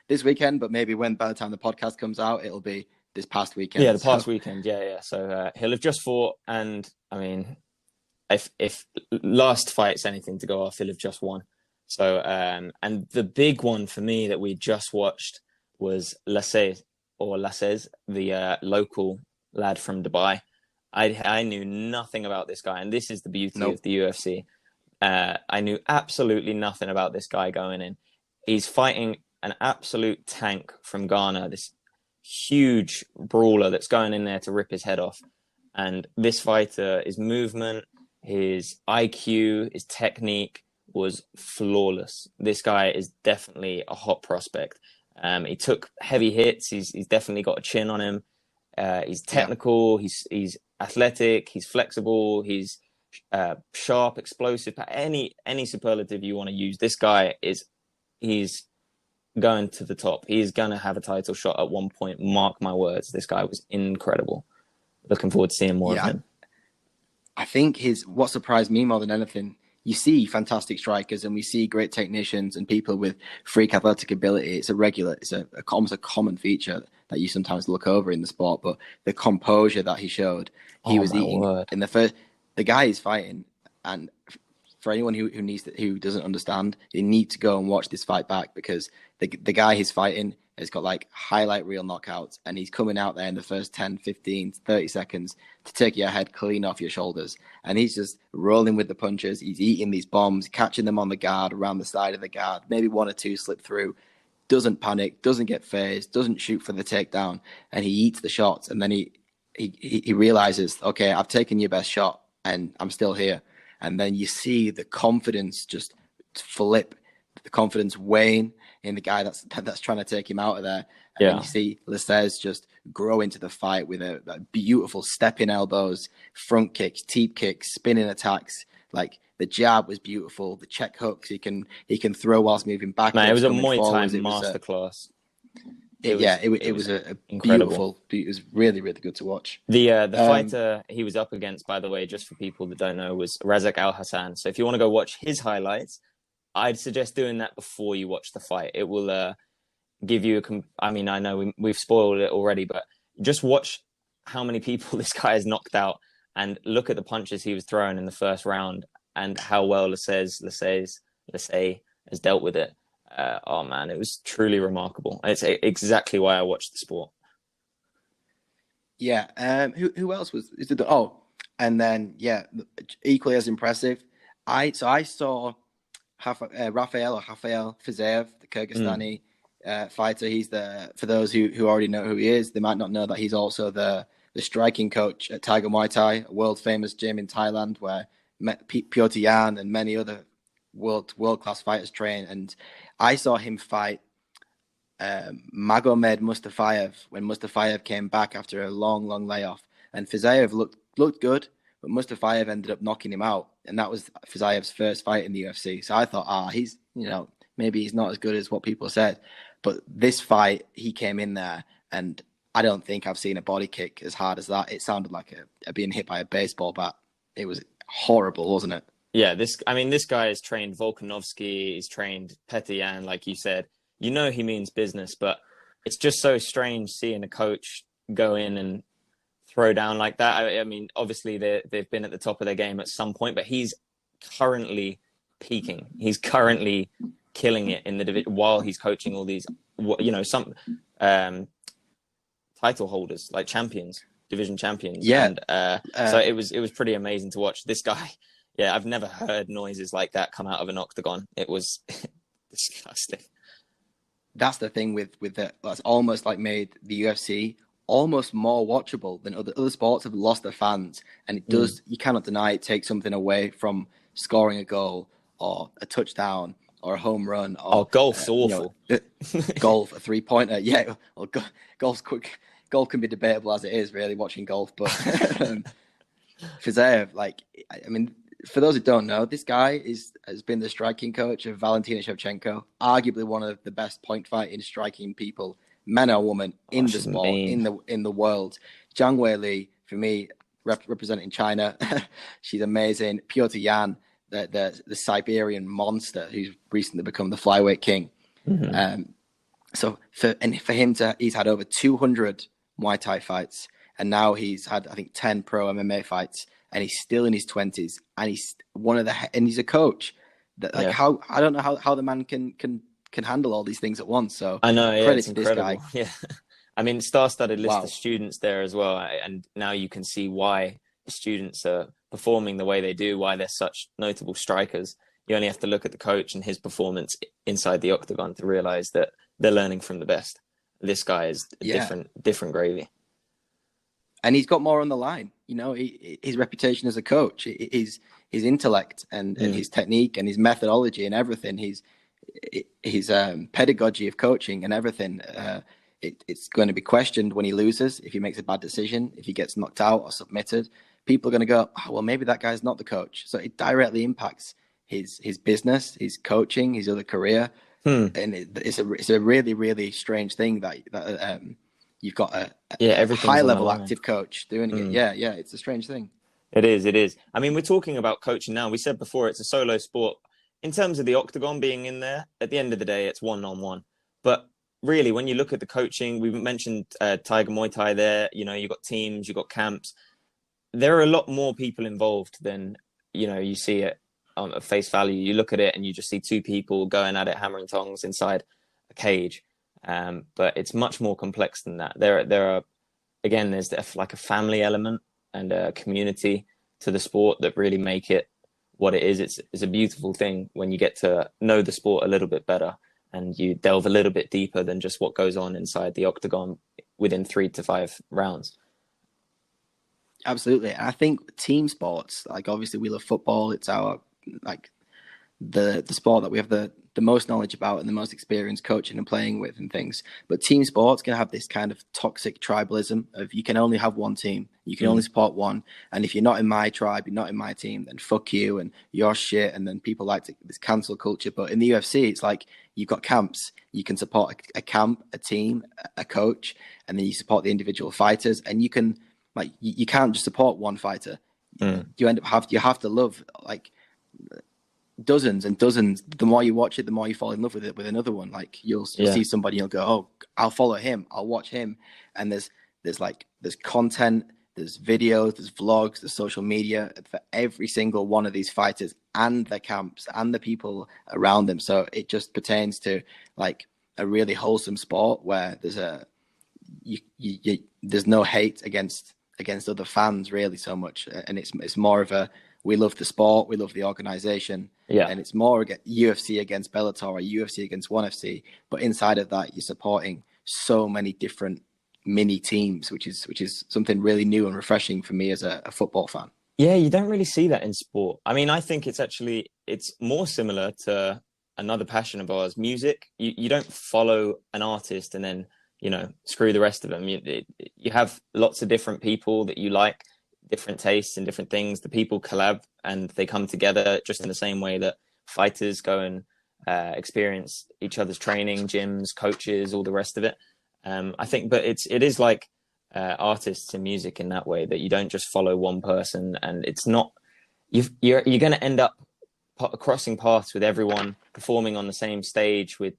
this weekend, but maybe by the time the podcast comes out, it'll be this past weekend. Yeah, the past weekend. Yeah. So he'll have just fought, and I mean, if last fight's anything to go off, he'll have just won. So, and the big one for me that we just watched was Lasses, the local lad from Dubai. I knew nothing about this guy, and this is the beauty of the UFC. I knew absolutely nothing about this guy going in. He's fighting an absolute tank from Ghana, this huge brawler that's going in there to rip his head off. And this fighter, his movement, his IQ, his technique was flawless. This guy is definitely a hot prospect. He took heavy hits. He's definitely got a chin on him. He's technical. He's athletic. He's flexible. He's sharp, explosive. Any superlative you want to use, this guy he's going to the top. He is going to have a title shot at one point. Mark my words. This guy was incredible. Looking forward to seeing more of him. I think what surprised me more than anything, you see fantastic strikers and we see great technicians and people with freak athletic ability. It's almost a common feature that you sometimes look over in the sport, but the composure that he showed, he was eating in the guy is fighting. And for anyone who doesn't understand, you need to go and watch this fight back, because the guy he's fighting has got like highlight reel knockouts, and he's coming out there in the first 10, 15, 30 seconds to take your head clean off your shoulders. And he's just rolling with the punches. He's eating these bombs, catching them on the guard, around the side of the guard. Maybe one or two slip through. Doesn't panic, doesn't get phased, doesn't shoot for the takedown. And he eats the shots. And then he realizes, okay, I've taken your best shot and I'm still here. And then you see the confidence just flip, the confidence wane in the guy that's trying to take him out of there. And then you see Lascelles just grow into the fight with a beautiful stepping elbows, front kicks, teep kicks, spinning attacks. Like the jab was beautiful. The check hooks he can throw whilst moving back. Man, it was a Muay Thai masterclass. It was a beautiful. It was really, really good to watch. The fighter he was up against, by the way, just for people that don't know, was Razak Al Hassan. So if you want to go watch his highlights, I'd suggest doing that before you watch the fight. It will give you I know we've spoiled it already, but just watch how many people this guy has knocked out and look at the punches he was throwing in the first round and how well Lascelles has dealt with it. Oh man, it was truly remarkable. It's exactly why I watched the sport. Yeah. Who else was? And then equally as impressive. I saw Rafael Fiziev, the Kyrgyzstani fighter. He's for those who already know who he is, they might not know that he's also the striking coach at Tiger Muay Thai, a world famous gym in Thailand where Piotr Yan and many other world-class fighters train. And I saw him fight Magomed Mustafayev when Mustafayev came back after a long layoff. And Fiziev looked good, but Mustafayev ended up knocking him out. And that was Fizayev's first fight in the UFC. So I thought, he's, maybe he's not as good as what people said. But this fight, he came in there, and I don't think I've seen a body kick as hard as that. It sounded like a being hit by a baseball bat. It was horrible, wasn't it? Yeah, this guy has trained Volkanovski, he's trained Petr Yan, like you said. He means business, but it's just so strange seeing a coach go in and throw down like that. I mean, obviously they've been at the top of their game at some point, but he's currently peaking. He's currently killing it in the division while he's coaching all these, some title holders, like division champions. Yeah. And so it was pretty amazing to watch this guy. Yeah, I've never heard noises like that come out of an octagon. It was disgusting. That's the thing with that's almost like made the UFC almost more watchable than other sports have lost their fans. And it does, you cannot deny it takes something away from scoring a goal or a touchdown or a home run. Or golf's awful. Golf, a 3-pointer. Yeah, well, golf's quick. Golf can be debatable as it is, really, watching golf. But Fiziev, for those who don't know, this guy has been the striking coach of Valentina Shevchenko, arguably one of the best point fighting striking people, men or women, in the sport, in the world. Zhang Weili, for me, representing China, she's amazing. Piotr Yan, the Siberian monster who's recently become the flyweight king. Mm-hmm. So for him he's had over 200 Muay Thai fights, and now he's had, I think, 10 pro MMA fights. And he's still in his 20s, and he's and he's a coach. How I don't know how the man can handle all these things at once. So I know, credit to this guy. Yeah, I mean, star-studded list of students there as well, and now you can see why the students are performing the way they do, why they're such notable strikers. You only have to look at the coach and his performance inside the octagon to realize that they're learning from the best. This guy is different gravy. And he's got more on the line. You know, his reputation as a coach, his intellect and his technique and his methodology and everything, his pedagogy of coaching and everything, it's going to be questioned when he loses, if he makes a bad decision, if he gets knocked out or submitted. People are going to go, oh, well, maybe that guy's not the coach. So it directly impacts his business, his coaching, his other career. And it's a really, really strange thing that you've got a high-level active coach doing it. Yeah, it's a strange thing. It is. I mean, we're talking about coaching now. We said before it's a solo sport. In terms of the octagon being in there, at the end of the day, it's one-on-one. But really, when you look at the coaching, we mentioned Tiger Muay Thai there. You know, you've got teams, you've got camps. There are a lot more people involved than, you know, you see it on face value. You look at it and you just see two people going at it, hammering tongs inside a cage. But it's much more complex than that. There are, again, there's like a family element and a community to the sport that really make it what it is. It's a beautiful thing when you get to know the sport a little bit better and you delve a little bit deeper than just what goes on inside the octagon within 3 to 5 rounds. Absolutely. I think team sports, like obviously we love football. It's our, like the sport that we have the most knowledge about and the most experience coaching and playing with and things. But team sports can have this kind of toxic tribalism of you can only have one team. You can only support one. And if you're not in my tribe, you're not in my team, then fuck you and you're shit. And then people like this cancel culture. But in the UFC, it's like you've got camps. You can support a camp, a team, a coach, and then you support the individual fighters. And you can, like, you can't just support one fighter. You have to love, like, dozens and dozens. The more you watch it, the more you fall in love with it with another one. Like you'll see somebody, you'll go, oh, I'll follow him, I'll watch him. And there's content, there's videos, there's vlogs, there's social media for every single one of these fighters and their camps and the people around them. So it just pertains to like a really wholesome sport where there's there's no hate against other fans really so much, and it's more of a, we love the sport, we love the organization, and it's more UFC against Bellator or UFC against ONE FC, but inside of that you're supporting so many different mini teams, which is something really new and refreshing for me as a football fan. Yeah, you don't really see that in sport. I mean, I think it's more similar to another passion of ours, music. You don't follow an artist and then, you know, screw the rest of them. You have lots of different people that you like, different tastes and different things. The people collab and they come together just in the same way that fighters go and experience each other's training, gyms, coaches, all the rest of it. I think, but it is like artists in music in that way, that you don't just follow one person, and it's not, you're going to end up crossing paths with everyone, performing on the same stage with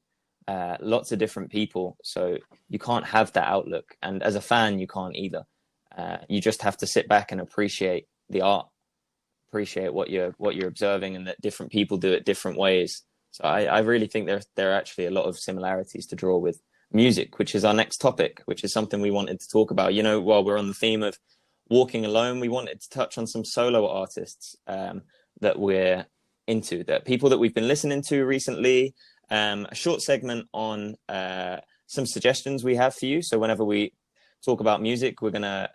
lots of different people. So you can't have that outlook, and as a fan you can't either. You just have to sit back and appreciate the art, appreciate what you're observing, and that different people do it different ways. So I really think there are actually a lot of similarities to draw with music, which is our next topic, which is something we wanted to talk about. You know, while we're on the theme of walking alone, we wanted to touch on some solo artists that we're into, that people that we've been listening to recently. A short segment on some suggestions we have for you. So whenever we talk about music, we're going to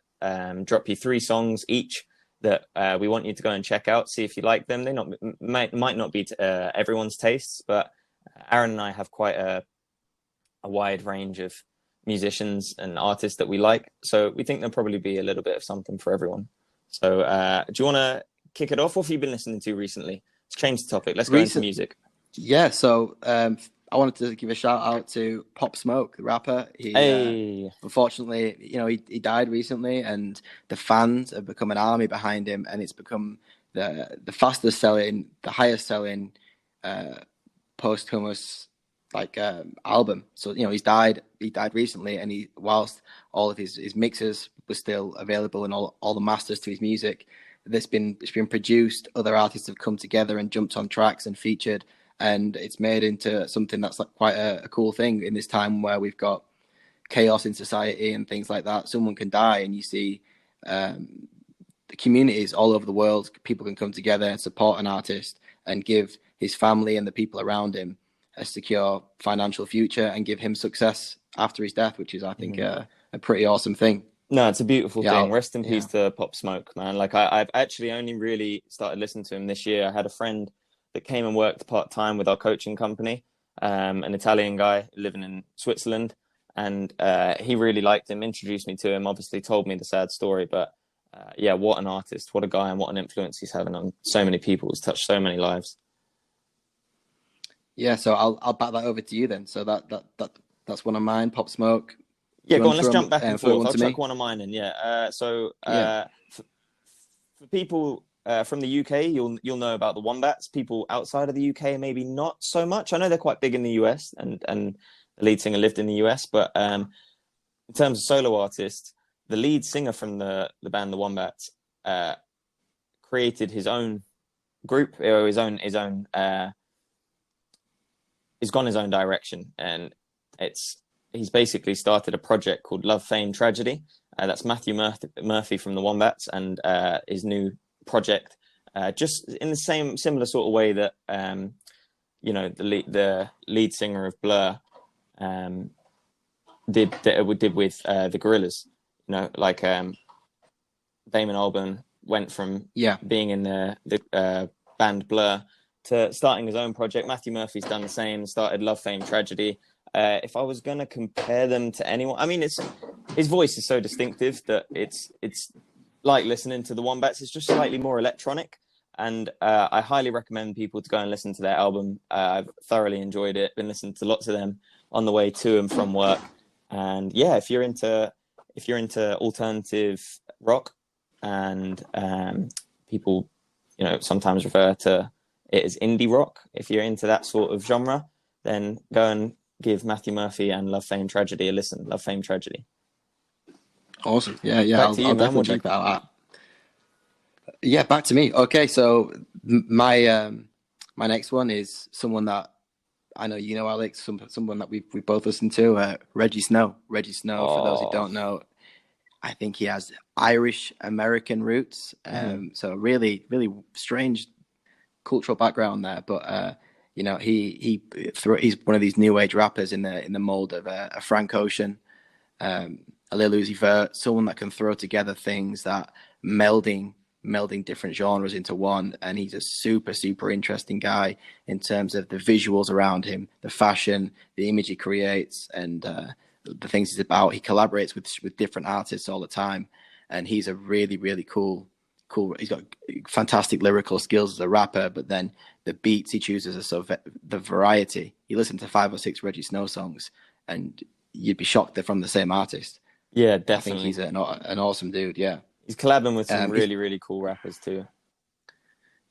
drop you 3 songs each that we want you to go and check out, see if you like them. They might not be to everyone's tastes, but Aaron and I have quite a wide range of musicians and artists that we like. So we think there'll probably be a little bit of something for everyone. So do you want to kick it off? What have you been listening to recently? Let's change the topic. Let's go into music. Yeah, so I wanted to give a shout out to Pop Smoke, the rapper. He unfortunately, he died recently, and the fans have become an army behind him, and it's become the fastest selling, the highest selling posthumous album. So he died recently, and whilst all of his mixes were still available and all the masters to his music, it's been produced. Other artists have come together and jumped on tracks and featured, and it's made into something that's like quite a cool thing in this time where we've got chaos in society and things like that. Someone can die, and you see the communities all over the world, people can come together and support an artist and give his family and the people around him a secure financial future and give him success after his death, which is, I think, a pretty awesome thing. No, it's a beautiful thing. Rest in peace yeah. to Pop Smoke, man. Like I've actually only really started listening to him this year. I had a friend that came and worked part-time with our coaching company, an Italian guy living in Switzerland. And he really liked him, introduced me to him, obviously told me the sad story. But yeah, what an artist, what a guy, and what an influence he's having on so many people. He's touched so many lives. Yeah, so I'll bat that over to you then. So that's one of mine, Pop Smoke. Yeah, go on, let's jump back and forth. I'll chuck one of mine in, for people from the UK, you'll know about the Wombats. People outside of the UK, maybe not so much. I know they're quite big in the US, and the lead singer lived in the US, but in terms of solo artists, the lead singer from the band the Wombats created his own group, or he's gone his own direction, and he's basically started a project called Love, Fame, Tragedy. That's Matthew Murphy from the Wombats, and his new project, just in the similar sort of way that the lead singer of Blur did with the Gorillaz. Like Damon Albarn went from being in the band Blur to starting his own project. Matthew Murphy's done the same, started Love, Fame, Tragedy. If I was going to compare them to anyone, I mean, his voice is so distinctive that it's like listening to the Wombats. It's just slightly more electronic, and I highly recommend people to go and listen to their album. I've thoroughly enjoyed it. Been listening to lots of them on the way to and from work. And yeah, if you're into alternative rock, and people sometimes refer to it as indie rock, if you're into that sort of genre, then go and give Matthew Murphy and Love, Fame, Tragedy a listen. Love, Fame, Tragedy. Awesome. Yeah. I'll definitely check that out. Yeah, back to me. Okay, so my next one is someone that I know you know, Alex. Someone that we both listened to. Reggie Snow. Reggie Snow. For those who don't know, I think he has Irish American roots. So really, really strange cultural background there, but he's one of these new age rappers in the mold of a Frank Ocean, a Lil Uzi Vert, someone that can throw together things that melding different genres into one. And he's a super, super interesting guy in terms of the visuals around him, the fashion, the image he creates, and the things he's about. He collaborates with different artists all the time, and he's a really, really cool. He's got fantastic lyrical skills as a rapper, but then the beats he chooses are so the variety. You listen to 5 or 6 Reggie Snow songs, and you'd be shocked they're from the same artist. Yeah, definitely. I think he's an awesome dude. Yeah, he's collabing with some really, really cool rappers too.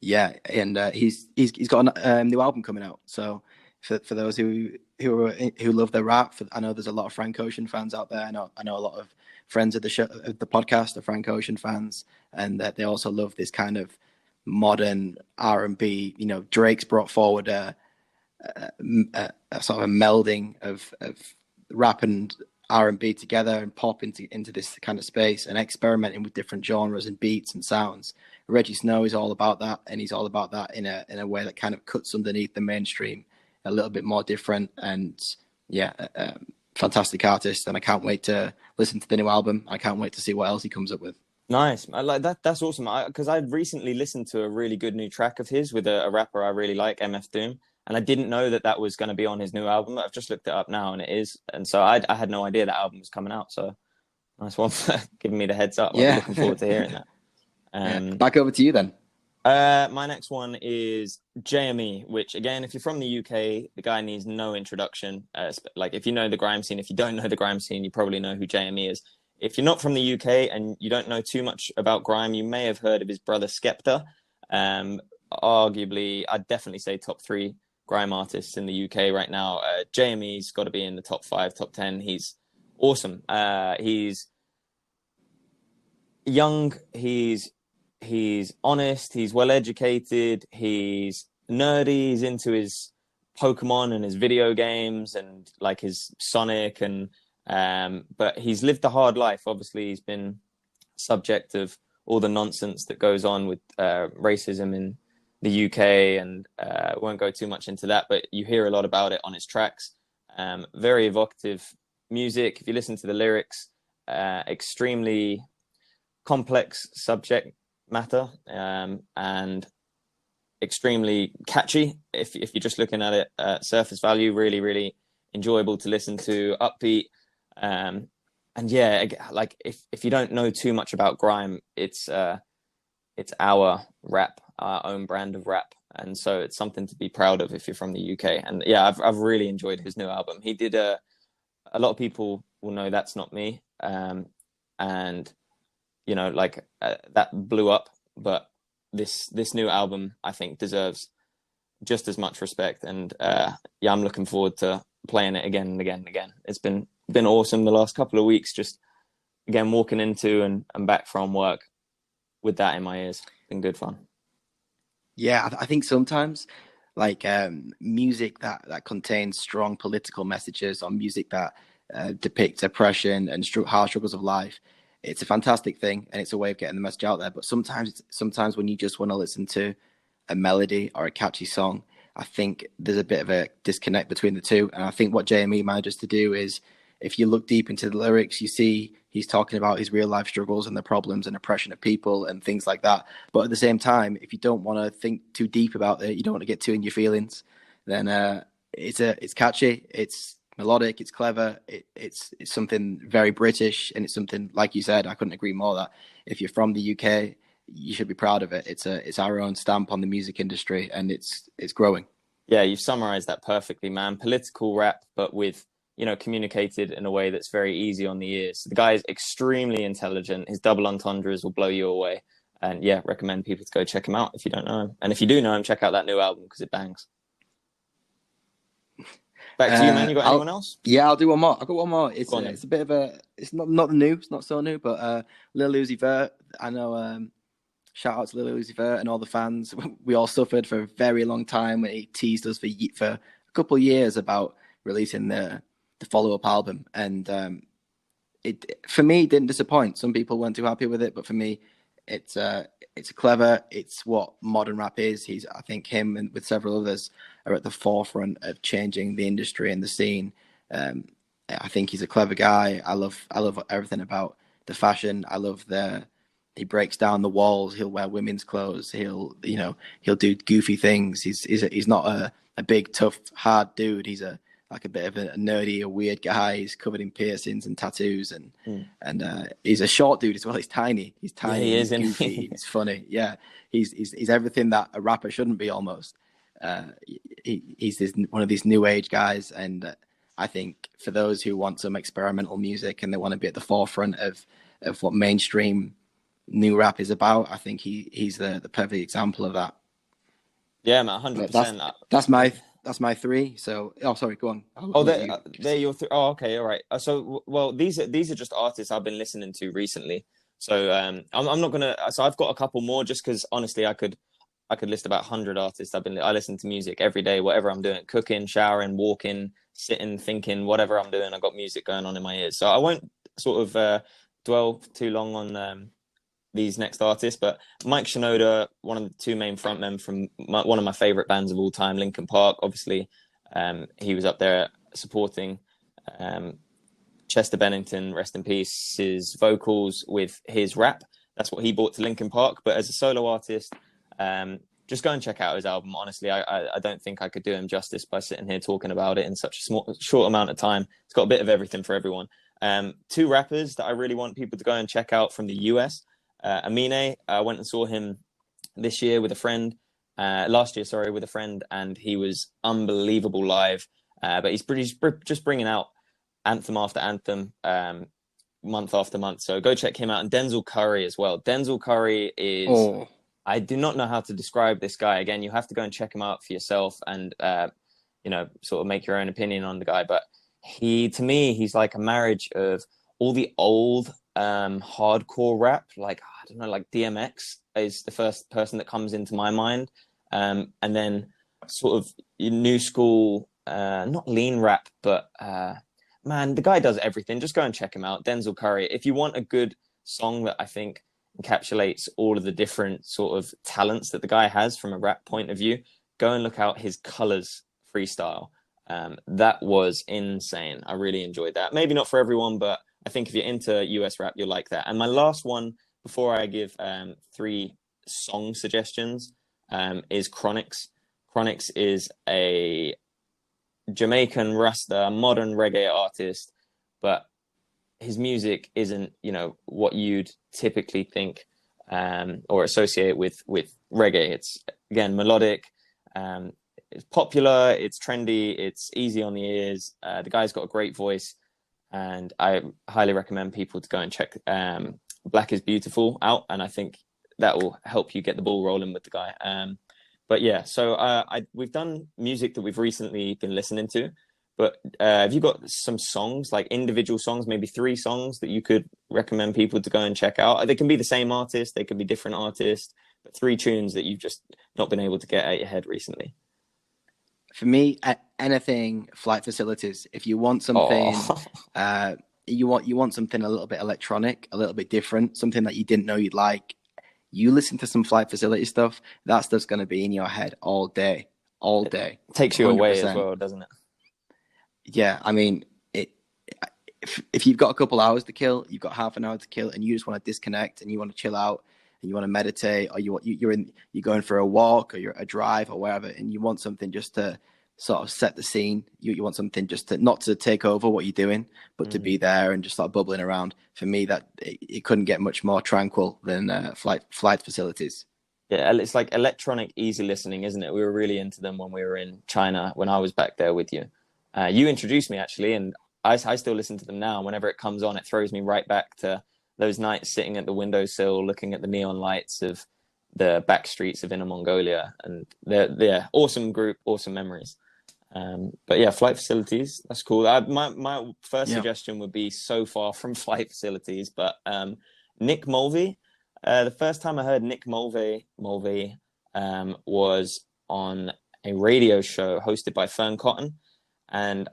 Yeah, and he's got a new album coming out. So for those who love the rap, I know there's a lot of Frank Ocean fans out there. I know a lot of friends of the show, of the podcast, are Frank Ocean fans, and that they also love this kind of modern R&B. Drake's brought forward a sort of a melding of rap and R&B together and pop into this kind of space, and experimenting with different genres and beats and sounds. Reggie Snow is all about that, and he's all about that in a way that kind of cuts underneath the mainstream, a little bit more different. And fantastic artist, and I can't wait to listen to the new album. I can't wait to see what else he comes up with. Nice. I like that. That's awesome. Because I'd recently listened to a really good new track of his with a rapper I really like, MF Doom, and I didn't know that was going to be on his new album. I've just looked it up now, and it is. And so I had no idea that album was coming out. So nice one for giving me the heads up. I'm looking forward to hearing that. Back over to you then. My next one is JME, which again, if you're from the UK, the guy needs no introduction. Like if you know the grime scene, if you don't know the grime scene, you probably know who JME is. If you're not from the UK and you don't know too much about grime, you may have heard of his brother Skepta. Arguably, I'd definitely say top 3 grime artists in the UK right now. JME's got to be in the top 5, top 10. He's awesome. He's young. He's honest. He's well educated. He's nerdy. He's into his Pokemon and his video games and like his Sonic and but he's lived a hard life. Obviously, he's been subject of all the nonsense that goes on with racism in the UK, and won't go too much into that, but you hear a lot about it on his tracks. Very evocative music. If you listen to the lyrics, extremely complex subject matter, and extremely catchy. If you're just looking at it at surface value, really, really enjoyable to listen to, upbeat. And yeah, like if you don't know too much about grime, it's our rap, our own brand of rap, and so it's something to be proud of if you're from the UK. And yeah, I've really enjoyed his new album. He did a lot of people will know That's Not Me, and you know, like that blew up, but this new album I think deserves just as much respect. And yeah, I'm looking forward to playing it again and again and again. It's been awesome the last couple of weeks, just again walking into and back from work with that in my ears. Been good fun. Yeah, I think sometimes like music that contains strong political messages, or music that depicts oppression and hard struggles of life, it's a fantastic thing, and it's a way of getting the message out there. But sometimes when you just want to listen to a melody or a catchy song, I think there's a bit of a disconnect between the two. And I think what JME manages to do is, if you look deep into the lyrics, you see he's talking about his real life struggles and the problems and oppression of people and things like that. But at the same time, if you don't want to think too deep about it, you don't want to get too in your feelings, then it's catchy, it's melodic, it's clever, it's something very British, and it's something, like you said, I couldn't agree more, that if you're from the UK, you should be proud of it. It's our own stamp on the music industry, and it's growing. Yeah, you've summarized that perfectly, man. Political rap, but with, you know, communicated in a way that's very easy on the ears. The guy is extremely intelligent. His double entendres will blow you away. And yeah, recommend people to go check him out if you don't know him. And if you do know him, check out that new album because it bangs. Back to you, man. You got anyone else? Yeah, I'll do one more. I've got one more. It's a bit of a, it's not new, it's not so new, but Lil Uzi Vert. I know, shout out to Lil Uzi Vert and all the fans. We all suffered for a very long time when he teased us for a couple of years about releasing the follow-up album, and it for me didn't disappoint. Some people weren't too happy with it, but for me, it's clever. It's what modern rap is. I think him and with several others are at the forefront of changing the industry and the scene. I think he's a clever guy. I love everything about the fashion. I love he breaks down the walls. He'll wear women's clothes. He'll do goofy things. He's not a big, tough, hard dude. He's a bit of a nerdy, a weird guy. He's covered in piercings and tattoos, and he's a short dude as well. He's tiny. He's tiny. Yeah, he's goofy. He's funny. Yeah, he's everything that a rapper shouldn't be almost. He's one of these new age guys, and I think for those who want some experimental music and they want to be at the forefront of what mainstream new rap is about, I think he's the perfect example of that. Yeah, man, 100%. That's my three. So, sorry, go on. They're your three. Oh, okay, all right. So, well, these are just artists I've been listening to recently. So, I'm not gonna. So, I've got a couple more just because honestly, I could list about 100 artists. I listen to music every day, whatever I'm doing, cooking, showering, walking, sitting, thinking, whatever I'm doing. I've got music going on in my ears. So, I won't sort of dwell too long on these next artists, but Mike Shinoda, one of the two main frontmen from one of my favorite bands of all time, Linkin Park. Obviously, he was up there supporting Chester Bennington, rest in peace, his vocals with his rap. That's what he brought to Linkin Park. But as a solo artist, just go and check out his album. Honestly, I don't think I could do him justice by sitting here talking about it in such a short amount of time. It's got a bit of everything for everyone. Two rappers that I really want people to go and check out from the US. Amine, I went and saw him last year with a friend, and he was unbelievable live. But he's just bringing out anthem after anthem, month after month. So go check him out. And Denzel Curry as well. Denzel Curry is, I do not know how to describe this guy. Again, you have to go and check him out for yourself and, sort of make your own opinion on the guy. But to me, he's like a marriage of all the old hardcore rap, like I don't know, like DMX is the first person that comes into my mind, and then sort of new school, not lean rap, but man, the guy does everything. Just go and check him out, Denzel Curry. If you want a good song that I think encapsulates all of the different sort of talents that the guy has from a rap point of view. Go and look out his Colors freestyle. That was insane. I really enjoyed that. Maybe not for everyone, but I think if you're into US rap, you'll like that. And my last one, before I give 3 song suggestions, is Chronix. Chronix is a Jamaican Rasta modern reggae artist, but his music isn't, what you'd typically think or associate with reggae. It's, again, melodic. It's popular, it's trendy, it's easy on the ears. The guy's got a great voice, and I highly recommend people to go and check Black is Beautiful out, and I think that will help you get the ball rolling with the guy. But yeah, so we've done music that we've recently been listening to, but have you got some songs, like individual songs, maybe 3 songs that you could recommend people to go and check out? They can be the same artist, they could be different artists, but 3 tunes that you've just not been able to get out your head recently. For me, anything Flight Facilities. If you want something, you want something a little bit electronic, a little bit different, something that you didn't know you'd like. You listen to some Flight Facilities stuff. That stuff's going to be in your head all day. It takes you 100%. Away as well, doesn't it? Yeah, I mean, if you've got a couple hours to kill, you've got half an hour to kill, and you just want to disconnect and you want to chill out and you want to meditate, or you're going for a walk or you're a drive or wherever, and you want something just to sort of set the scene. You want something just to not to take over what you're doing, but to be there and just start bubbling around. For me, that it couldn't get much more tranquil than Flight Facilities. Yeah, it's like electronic easy listening, isn't it? We were really into them when we were in China, when I was back there with you. You introduced me, actually, and I still listen to them now. Whenever it comes on, it throws me right back to those nights sitting at the windowsill looking at the neon lights of the back streets of Inner Mongolia. And they're awesome group, awesome memories. But yeah, Flight Facilities, that's cool. My first suggestion would be so far from Flight Facilities, but Nick Mulvey. The first time I heard Nick Mulvey was on a radio show hosted by Fern Cotton. And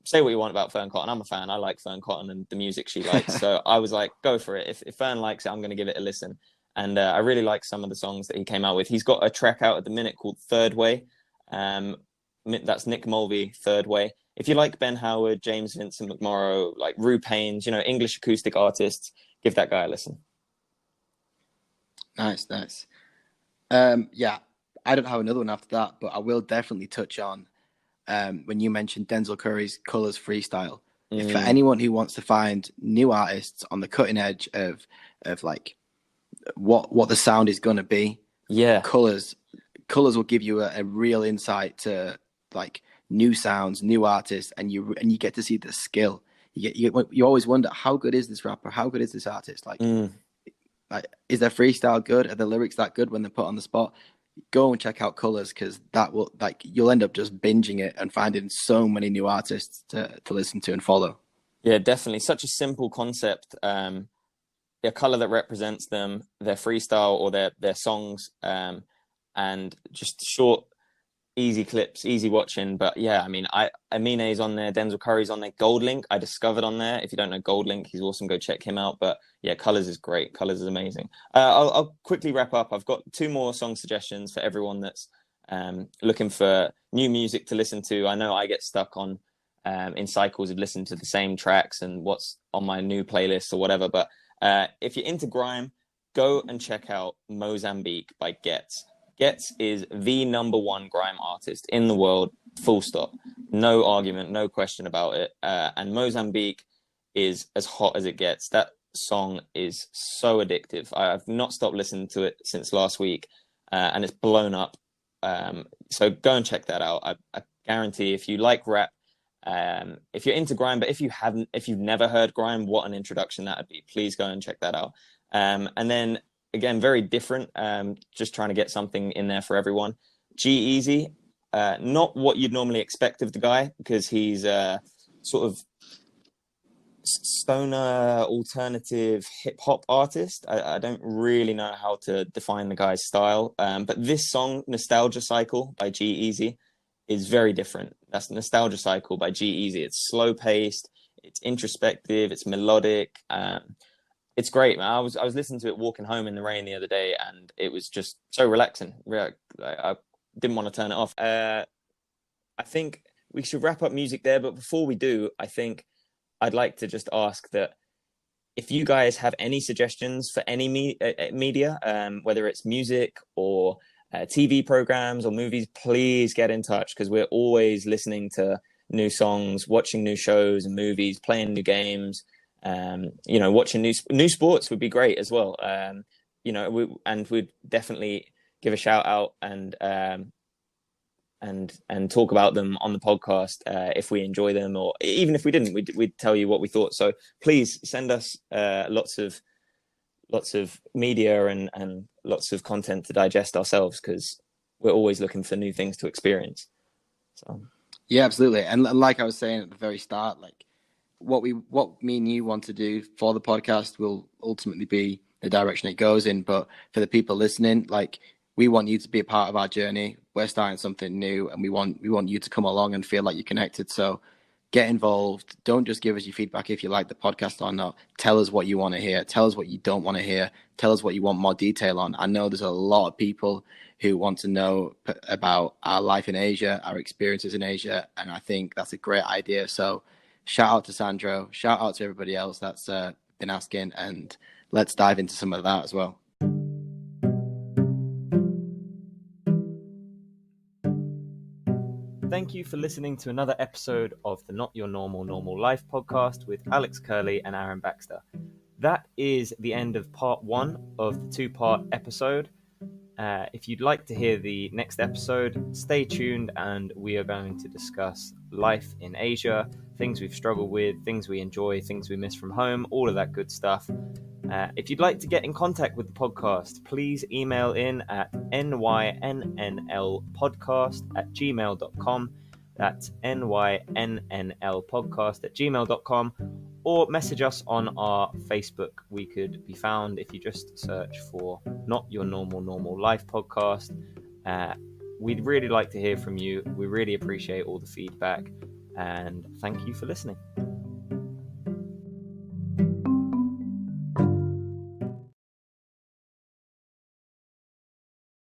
say what you want about Fern Cotton. I'm a fan. I like Fern Cotton and the music she likes. So I was like, go for it. If Fern likes it, I'm going to give it a listen. And I really like some of the songs that he came out with. He's got a track out at the minute called Third Way. That's Nick Mulvey, Third Way. If you like Ben Howard, James Vincent McMorrow, like Rue Paynes, English acoustic artists, give that guy a listen. Nice. Yeah, I don't have another one after that, but I will definitely touch on when you mentioned Denzel Curry's Colors freestyle. For anyone who wants to find new artists on the cutting edge of like what the sound is going to be, Colors will give you a real insight to like new sounds, new artists, and you get to see the skill. You always wonder, how good is this rapper? How good is this artist? Like is their freestyle good? Are the lyrics that good when they're put on the spot? Go and check out Colors, because that will, like, you'll end up just binging it and finding so many new artists to listen to and follow. Yeah, definitely. Such a simple concept. A color that represents them, their freestyle or their songs, and just short, easy clips, easy watching. But yeah, I mean, Amine's on there, Denzel Curry's on there, Gold Link I discovered on there. If you don't know Gold Link, he's awesome. Go check him out. But yeah, Colors is great. Colors is amazing. I'll quickly wrap up. I've got 2 more song suggestions for everyone that's looking for new music to listen to. I know I get stuck on in cycles of listening to the same tracks and what's on my new playlist or whatever. But if you're into grime, go and check out Mozambique by Getz. Getz is the #1 grime artist in the world, full stop. No argument, no question about it. And Mozambique is as hot as it gets. That song is so addictive. I've not stopped listening to it since last week, and it's blown up. So go and check that out. I guarantee if you like rap, if you're into grime, but if you've never heard grime, what an introduction that would be. Please go and check that out. And then, again, very different. Just trying to get something in there for everyone. G-Eazy, not what you'd normally expect of the guy, because he's sort of stoner alternative hip hop artist. I don't really know how to define the guy's style. But this song, Nostalgia Cycle by G-Eazy, is very different. That's Nostalgia Cycle by G-Eazy. It's slow paced, it's introspective, it's melodic. it's great, man. I was listening to it walking home in the rain the other day, and it was just so relaxing. I didn't want to turn it off. I think we should wrap up music there, but before we do, I think I'd like to just ask that if you guys have any suggestions for any media, whether it's music or TV programs or movies, please get in touch, because we're always listening to new songs, watching new shows and movies, playing new games. Watching new sports would be great as well. We'd definitely give a shout out and talk about them on the podcast if we enjoy them, or even if we didn't, we'd tell you what we thought. So please send us lots of media and lots of content to digest ourselves, because we're always looking for new things to experience. So yeah, absolutely. And like I was saying at the very start, like what me and you want to do for the podcast will ultimately be the direction it goes in. But for the people listening, like, we want you to be a part of our journey. We're starting something new, and we want you to come along and feel like you're connected. So get involved. Don't just give us your feedback if you like the podcast or not. Tell us what you want to hear. Tell us what you don't want to hear. Tell us what you want more detail on. I know there's a lot of people who want to know about our life in Asia, our experiences in Asia, and I think that's a great idea. So shout out to Sandro. Shout out to everybody else that's been asking, and let's dive into some of that as well. Thank you for listening to another episode of the Not Your Normal Life podcast with Alex Curley and Aaron Baxter. That is the end of part 1 of the 2-part episode. If you'd like to hear the next episode, stay tuned, and we are going to discuss life in Asia, things we've struggled with, things we enjoy, things we miss from home, all of that good stuff. If you'd like to get in contact with the podcast, please email in at nynnlpodcast@gmail.com. That's nynnlpodcast@gmail.com, or message us on our Facebook. We could be found if you just search for Not Your Normal Life podcast. We'd really like to hear from you. We really appreciate all the feedback, and thank you for listening.